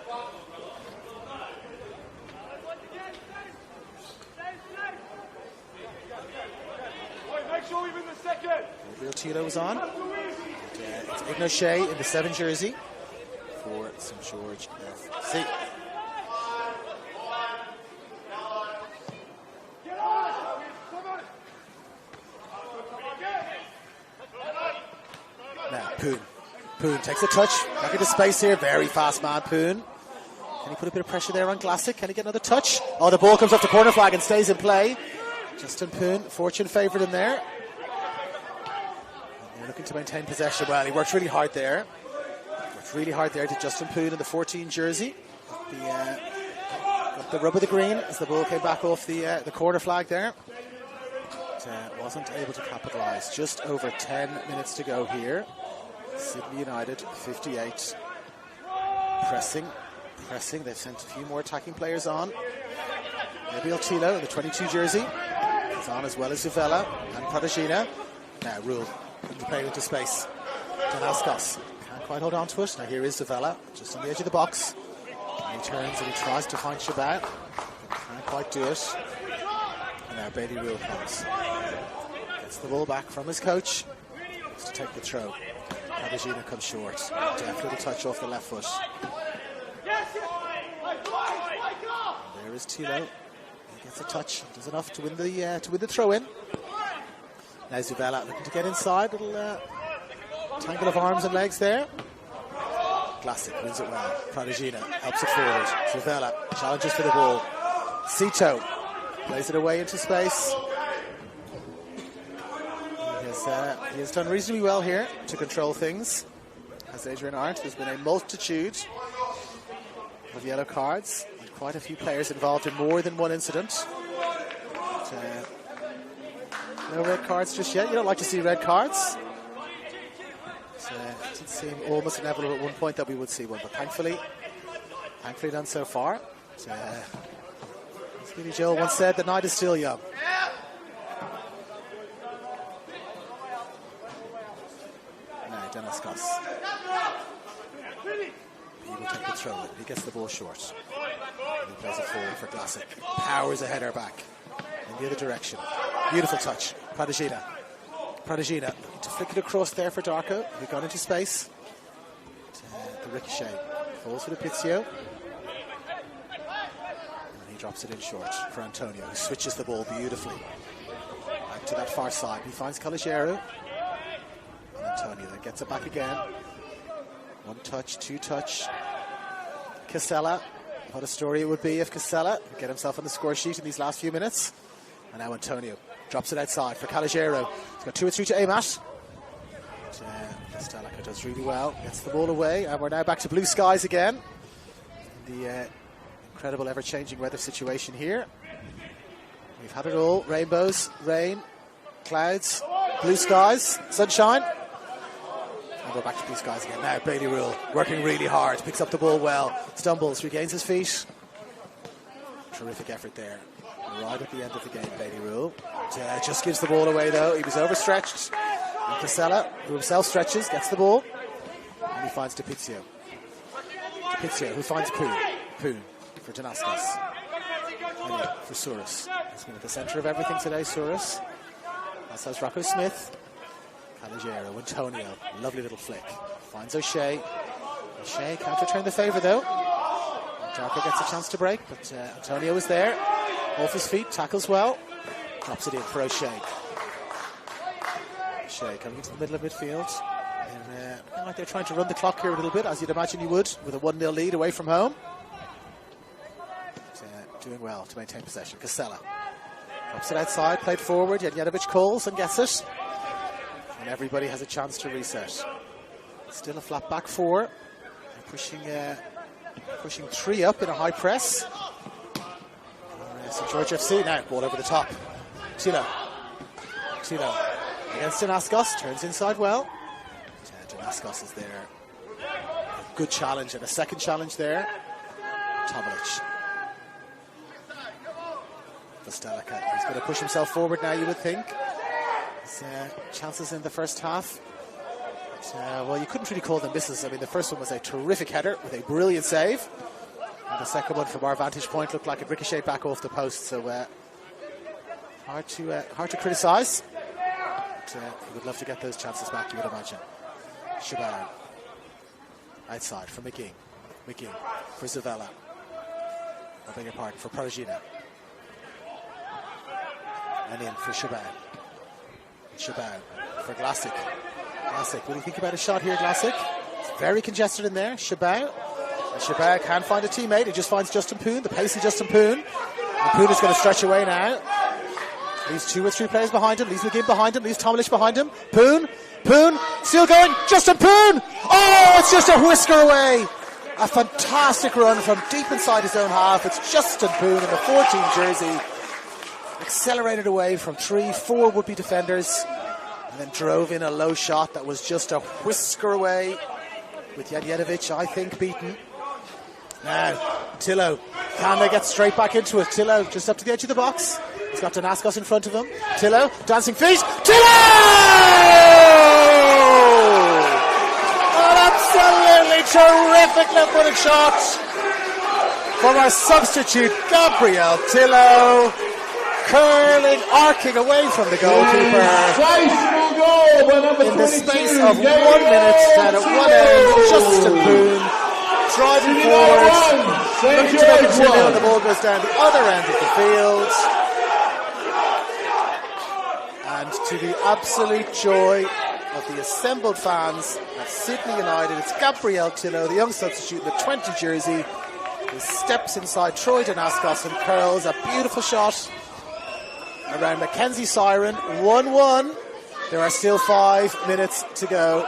Gabriel Tillo was on. And, it's Aidan O'Shea in the 7 jersey for St George FC. Now, Poon takes a touch. Back into space here. Very fast man, Poon. Can he put a bit of pressure there on Glassick? Can he get another touch? Oh, the ball comes off the corner flag and stays in play. Justin Poon, fortune favoured him there. Looking to maintain possession. Well, he worked really hard there. To Justin Poon in the 14 jersey. Got the rub of the green as the ball came back off the corner flag there. But, wasn't able to capitalise. Just over 10 minutes to go here. Sydney United 58. Pressing. They've sent a few more attacking players on. Gabriel Tilo in the 22 jersey. He's on as well as Zuvela and Prodagina. Now Rule playing into space. Danaskos can't quite hold on to it. Now here is Zuvela just on the edge of the box. And he turns and he tries to find Shabat. Can't quite do it. And now Bailey Rule comes. Gets the ball back from his coach. To take the throw. Prodagina comes short. Deft little touch off the left foot. And there is Tilo. He gets a touch. Does enough to win the throw in. Now Zuvela looking to get inside. Little tangle of arms and legs there. Classic wins it well. Prodagina helps it forward. Zuvela challenges for the ball. Sito plays it away into space. He has done reasonably well here to control things. As Adrian Arndt, there's been a multitude of yellow cards and quite a few players involved in more than one incident. But, no red cards just yet. You don't like to see red cards. It did seem almost inevitable at one point that we would see one, but thankfully done so far. As Billy Joel once said, the night is still young. Danaskos. He will take the throw. He gets the ball short. And he plays it forward for Classic. Powers a header back in the other direction. Beautiful touch. Prodagina looking to flick it across there for Darko. We've gone into space. The ricochet falls for the Pizio. And he drops it in short for Antonio, who switches the ball beautifully. Back to that far side. He finds Calogero. Antonio then gets it back again. One touch, two touch. Casella. What a story it would be if Casella could get himself on the score sheet in these last few minutes. And now Antonio drops it outside for Calogero. He's got 2 or 3 to aim at. Casella does really well. Gets the ball away. And we're now back to blue skies again. The incredible ever-changing weather situation here. We've had it all. Rainbows, rain, clouds, blue skies, sunshine. And we're back to blue skies again. Now Bailey Rule working really hard, picks up the ball well, stumbles, regains his feet. Terrific effort there. Right at the end of the game, Bailey Rule. Just gives the ball away though. He was overstretched. And Casella, who himself stretches, gets the ball. And he finds Depizio. Who finds Poon. Poon for Danaskos. And for Souris. He's been at the centre of everything today, Souris. As has Rocco Smith. Calogero, Antonio, lovely little flick. Finds O'Shea. O'Shea can't return the favour though. Darko gets a chance to break, but Antonio is there. Off his feet, tackles well. Drops it in for O'Shea. O'Shea coming into the middle of midfield. And looking like they're trying to run the clock here a little bit, as you'd imagine you would, with a 1-0 lead away from home. But, doing well to maintain possession. Casella. Drops it outside, played forward. Jedjanovic calls and gets it. And everybody has a chance to reset. Still a flat back 4. They're pushing 3 up in a high press. St. George FC now, ball over the top. Tilo against Danaskos, turns inside well. Danaskos is there. Good challenge and a second challenge there. Tomilic. Vostelica, he's going to push himself forward now, you would think. His chances in the first half. But, well, you couldn't really call them misses. I mean, the first one was a terrific header with a brilliant save. And the second one, from our vantage point, looked like it ricocheted back off the post. So hard to criticise. But we would love to get those chances back, you would imagine. Shabbat outside for McGee. McGee for Zuvela. I beg your pardon, for Prodagina. And in for Shabbat. Shabbat for Glassic. What do you think about a shot here, Glassic? It's very congested in there. Shabbat. And Shabbat can find a teammate. He just finds Justin Poon, the pacey Justin Poon. And Poon is going to stretch away now. Leaves 2 or 3 players behind him. Leaves McGinn behind him. Leaves Tomilic behind him. Poon, still going. Justin Poon! Oh, it's just a whisker away. A fantastic run from deep inside his own half. It's Justin Poon in the 14 jersey. Accelerated away from 3, 4 would-be defenders. And then drove in a low shot that was just a whisker away. With Jedjanovic, I think, beaten. Now, Tillo. Can they get straight back into it? Tillo just up to the edge of the box. He's got Danaskos in front of him. Tillo, dancing feet. Tillo! An absolutely terrific left-footed shot from our substitute, Gabriel Tillo. Curling, arcing away from the goalkeeper. In the space of 1 minute, down at one end, Justin Boone driving forward, looking to make it 2-0, and the ball goes down the other end of the field. And to the absolute joy of the assembled fans of Sydney United, it's Gabriel Tillo, the young substitute in the 20 jersey, who steps inside Troy Danaskos and curls a beautiful shot around Mackenzie Siren. 1-1. There are still 5 minutes to go.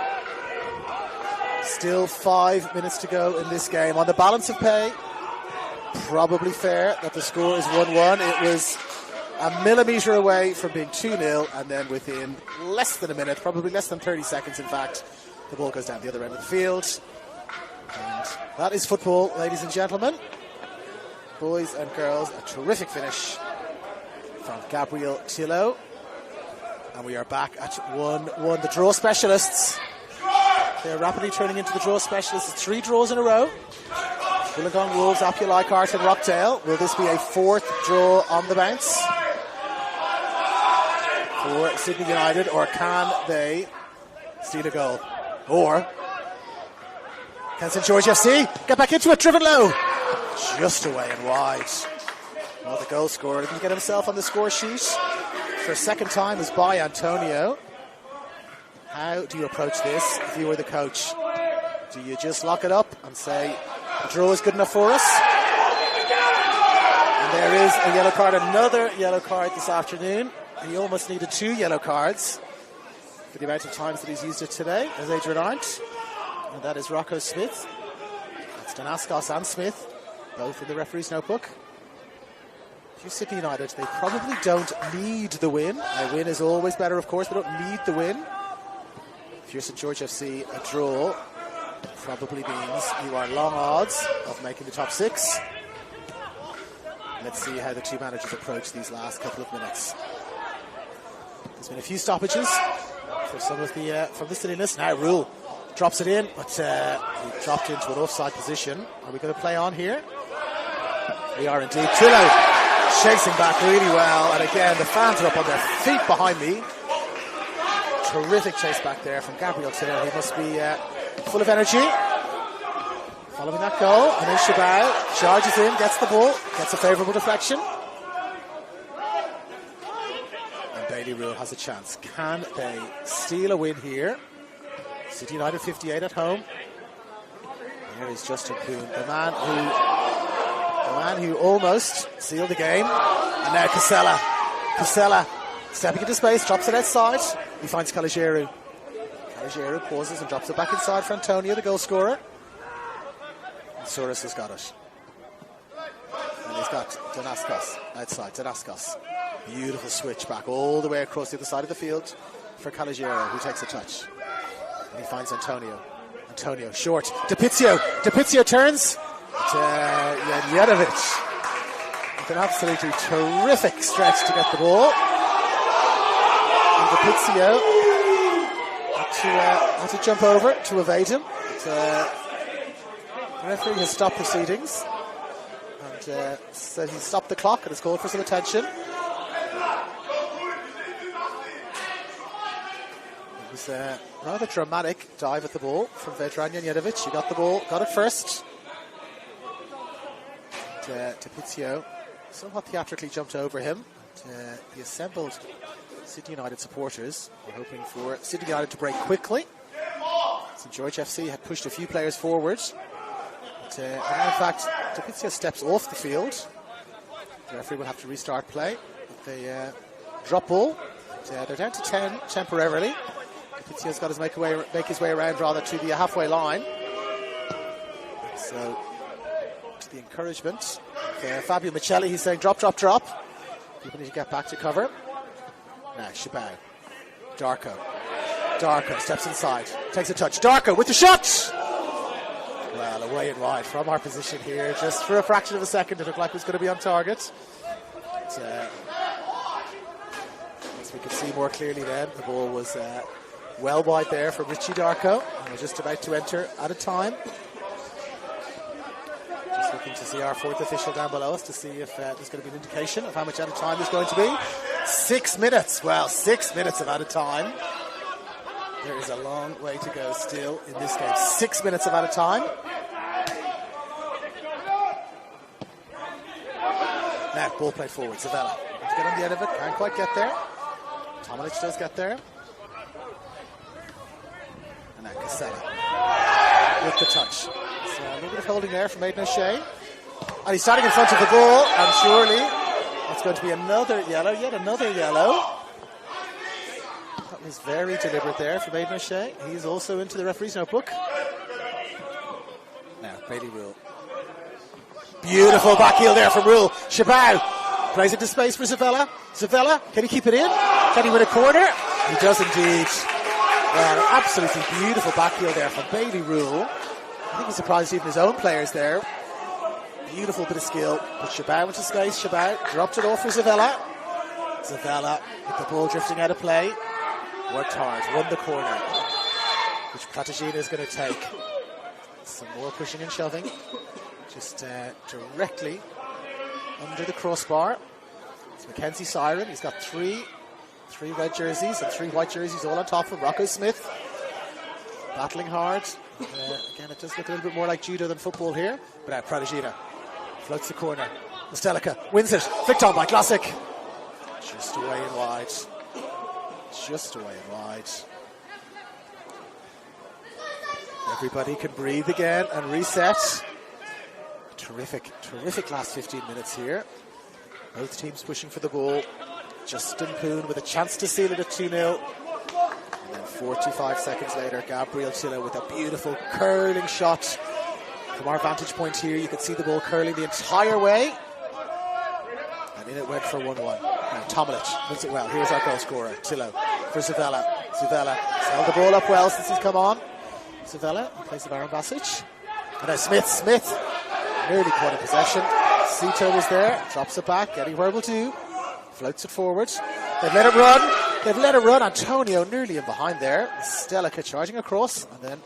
Still 5 minutes to go in this game. On the balance of pay, probably fair that the score is 1-1. It was a millimetre away from being 2-0, and then within less than a minute, probably less than 30 seconds in fact, the ball goes down the other end of the field. And that is football, ladies and gentlemen. Boys and girls, a terrific finish from Gabriel Tillo. And we are back at 1-1. The draw specialists, they're rapidly turning into the draw specialists. 3 draws in a row. Wollongong, Wolves, Apia, Leichhardt and Rockdale. Will this be a 4th draw on the bounce for Sydney United, or can they steal a goal? Or can St George FC get back into it, driven low? Just away and wide. Well, the goal scorer didn't get himself on the score sheet for a second time is by Antonio. How do you approach this if you were the coach? Do you just lock it up and say, the draw is good enough for us? And there is a yellow card, another yellow card this afternoon. He almost needed 2 yellow cards for the amount of times that he's used it today, as Adrian Arndt. And that is Rocco Smith. That's Danaskos and Smith, both in the referee's notebook. If you're Sydney United, they probably don't need the win. A win is always better, of course, but don't need the win. If you're St George FC, a draw probably means you are long odds of making the top 6. Let's see how the two managers approach these last couple of minutes. There's been a few stoppages for some of the from the silliness. Now Rule drops it in, but he dropped into an offside position. Are we going to play on here? We are indeed. Tillo chasing back really well, and again the fans are up on their feet behind me. Terrific chase back there from Gabriel Tillo. He must be full of energy. Following that goal, and then Shabao charges in, gets the ball, gets a favourable deflection. And Bailey Rule has a chance. Can they steal a win here? City United 58 at home. Here is Justin Kuhn, the man who almost sealed the game. And now Casella stepping into space, drops it outside. He finds Caligeru. Caligeru pauses and drops it back inside for Antonio, the goal scorer. And Souris has got it. And he's got Danaskos outside. Danaskos. Beautiful switch back all the way across the other side of the field for Caligeru, who takes a touch. And he finds Antonio. Antonio, short. DePizio turns to Janjetovic. With an absolutely terrific stretch to get the ball. And DePizio had to jump over to evade him. But, the referee has stopped proceedings and said he stopped the clock and has called for some attention. It was a rather dramatic dive at the ball from Vedran Janjetovic. He got the ball, got it first. DePizio somewhat theatrically jumped over him. The assembled Sydney United supporters were hoping for Sydney United to break quickly. St George FC had pushed a few players forward. But, and in fact, DePizio steps off the field. The referee will have to restart play. They drop ball. They're down to 10 temporarily. DePizio's got to make his way around rather to the halfway line. So, to the encouragement of Fabio Michelli, he's saying drop. People need to get back to cover. Now, Shabao. Darko steps inside, takes a touch. Darko with the shot! Well, away and wide from our position here. Just for a fraction of a second, it looked like it was going to be on target. But, as we could see more clearly then, the ball was well wide there from Richie Darko. And we're just about to enter at a time. Just looking to see our fourth official down below us to see if there's going to be an indication of how much out of time there's going to be. 6 minutes. Well, 6 minutes of out of time. There is a long way to go still in this game. 6 minutes of out of time. Now, ball played forward. Zavella. To get on the end of it. Can't quite get there. Tomilic does get there. And now Casella with the touch. So a little bit of holding there from Aidan O'Shea. And he's starting in front of the ball. And surely it's going to be another yellow. Yet another yellow. That was very deliberate there from Aidan O'Shea. He's also into the referee's notebook. Now, Bailey Rule. Beautiful back heel there from Rule. Shabao plays into space for Zavella. Zavella, can he keep it in? Can he win a corner? He does indeed. Well, absolutely beautiful back heel there from Bailey Rule. I think he surprised even his own players there. Beautiful bit of skill. But Shabao into space. Shabao dropped it off for Zavella. Zavella with the ball drifting out of play. Worked hard, won the corner, which Platagina is going to take. Some more pushing and shoving. Just directly under the crossbar. It's Mackenzie Siren. He's got three red jerseys and 3 white jerseys all on top of him. Rocco Smith battling hard. Again, it does look a little bit more like judo than football here. But now Platagina floats the corner. Stelica wins it. Flicked on by Classic. Just away and wide. Just away and wide. Everybody can breathe again and reset. Terrific last 15 minutes here. Both teams pushing for the ball. Justin Poon with a chance to seal it at 2-0. And then 45 seconds later, Gabriel Tillo with a beautiful curling shot. From our vantage point here, you can see the ball curling the entire way. And in it went for 1-1. Now Tomilic moves it well. Here's our goal scorer, Tillo, for Zavella. Zavella has held the ball up well since he's come on. Zavella in place of Aaron Basic. And now Smith nearly caught in possession. Sito was there, drops it back. Eddie Werbel too. Floats it forward. They've let it run. Antonio nearly in behind there. Stelica charging across. And then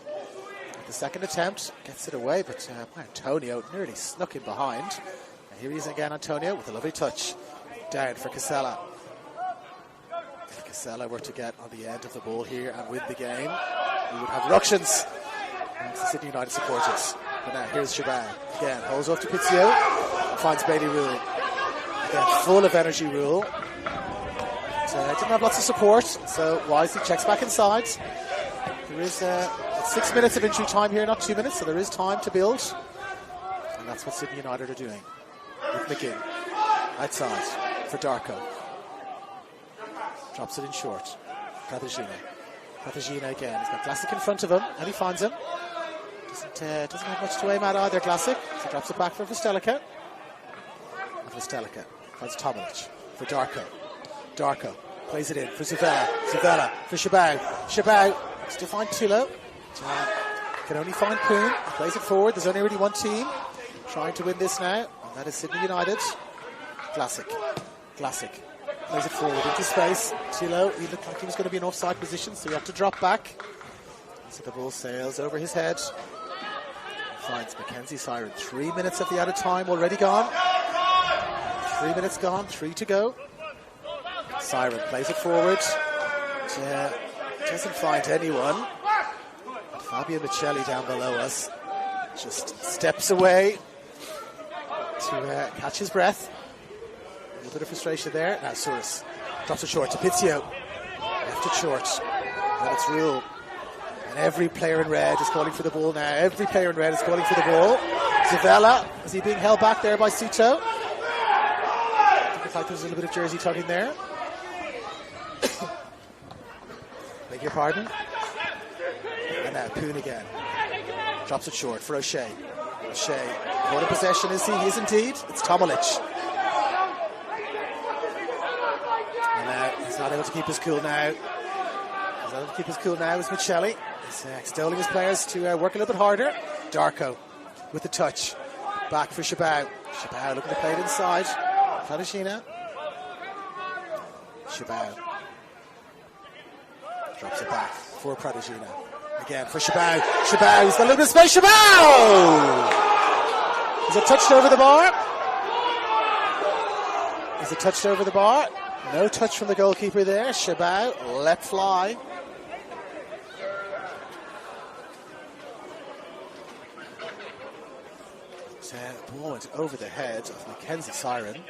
the second attempt gets it away. But Antonio nearly snuck in behind. And here he is again, Antonio, with a lovely touch. Down for Casella. If Casella were to get on the end of the ball here and win the game, we would have ructions amongst the Sydney United supporters. But now here's Shaban. Again, holds off to Pizio and finds Bailey Rule. Again, full of energy, Rule. Didn't have lots of support, so wisely checks back inside. There is 6 minutes of injury time here, not 2 minutes, so there is time to build. And that's what Sydney United are doing. With McGinn outside for Darko. Drops it in short. Platagina again. He's got Classic in front of him, and he finds him. Doesn't have much to aim at either, Classic. So drops it back for Vostelica. And Vostelica finds Tomilic for Darko. Darko plays it in for Zavella. Zavella for Shabao. Shabao to find Tillo. Can only find Poon. Plays it forward. There's only really one team trying to win this now, and that is Sydney United. Classic plays it forward into space. Tillo, he looked like he was going to be in offside position, so he had to drop back. So the ball sails over his head. Finds Mackenzie Siren. 3 minutes of the out of time already gone. 3 minutes gone, 3 to go. Siren plays it forward. Doesn't find anyone. Fabio Michelli down below us just steps away to catch his breath. A little bit of frustration there. Now Souris drops it short to Pizio. Left it short. And it's Rule. And every player in red is calling for the ball now. Every player in red is calling for the ball. Zavella, is he being held back there by Sito? I think like there's a little bit of jersey tugging there. Beg your pardon. And now Poon again. Drops it short for O'Shea. O'Shea, caught in possession is he? He is indeed. It's Tomilic. And he's not able to keep his cool now. He's not able to keep his cool now is Michelli. He's extolling his players to work a little bit harder. Darko with the touch. Back for Shabao. Shabao looking to play it inside. Pradeshina. Shabao. Drops it back for Pradeshina. Again for Shabao. Shabao, he's got a little bit of space. Shabao! Is it touched over the bar? Is it touched over the bar? No touch from the goalkeeper there. Shabao let fly. The ball went over the head of Mackenzie Siren.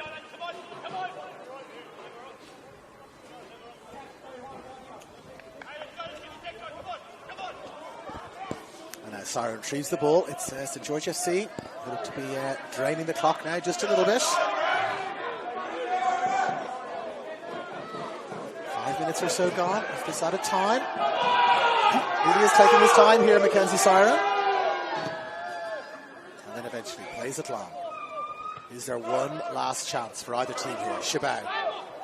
And as Siren retrieves the ball, it's St. George FC. They look to be draining the clock now just a little bit. 5 minutes or so gone of this added time. Really is taking his time here, Mackenzie Siren. And then eventually plays it long. Is there one last chance for either team here? Shabao,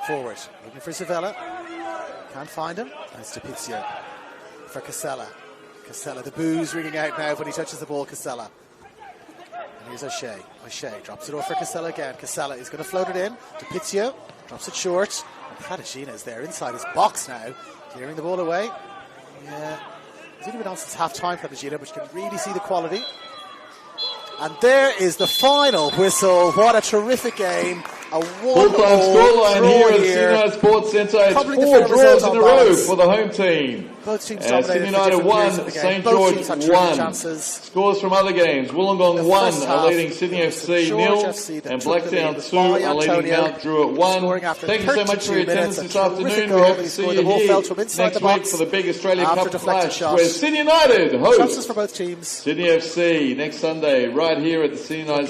forward, looking for Zavella. Can't find him. Nice to Pizio for Casella. Casella, the boos ringing out now when he touches the ball, Casella. And here's O'Shea. O'Shea drops it off for Casella again. Casella is going to float it in to Pizio. Drops it short. And Pradeshina is there inside his box now, clearing the ball away. Yeah, he's only been on since half-time, Pradeshina, but you can really see the quality. And there is the final whistle. What a terrific game. A 1-1 scoreline here at Sydney United Sports Centre. It's 4 draws in a row for the home team. Both teams Sydney United 1, St. George 1. Scores from other games. Wollongong 1 are leading Sydney FC 0, and Blacktown 2 are leading Mount Druitt 1. Thank you so much for your attendance this afternoon. We hope to see you here next week for the big Australia Cup clash, where Sydney United hosts for both teams. Sydney FC next Sunday right here at the Sydney United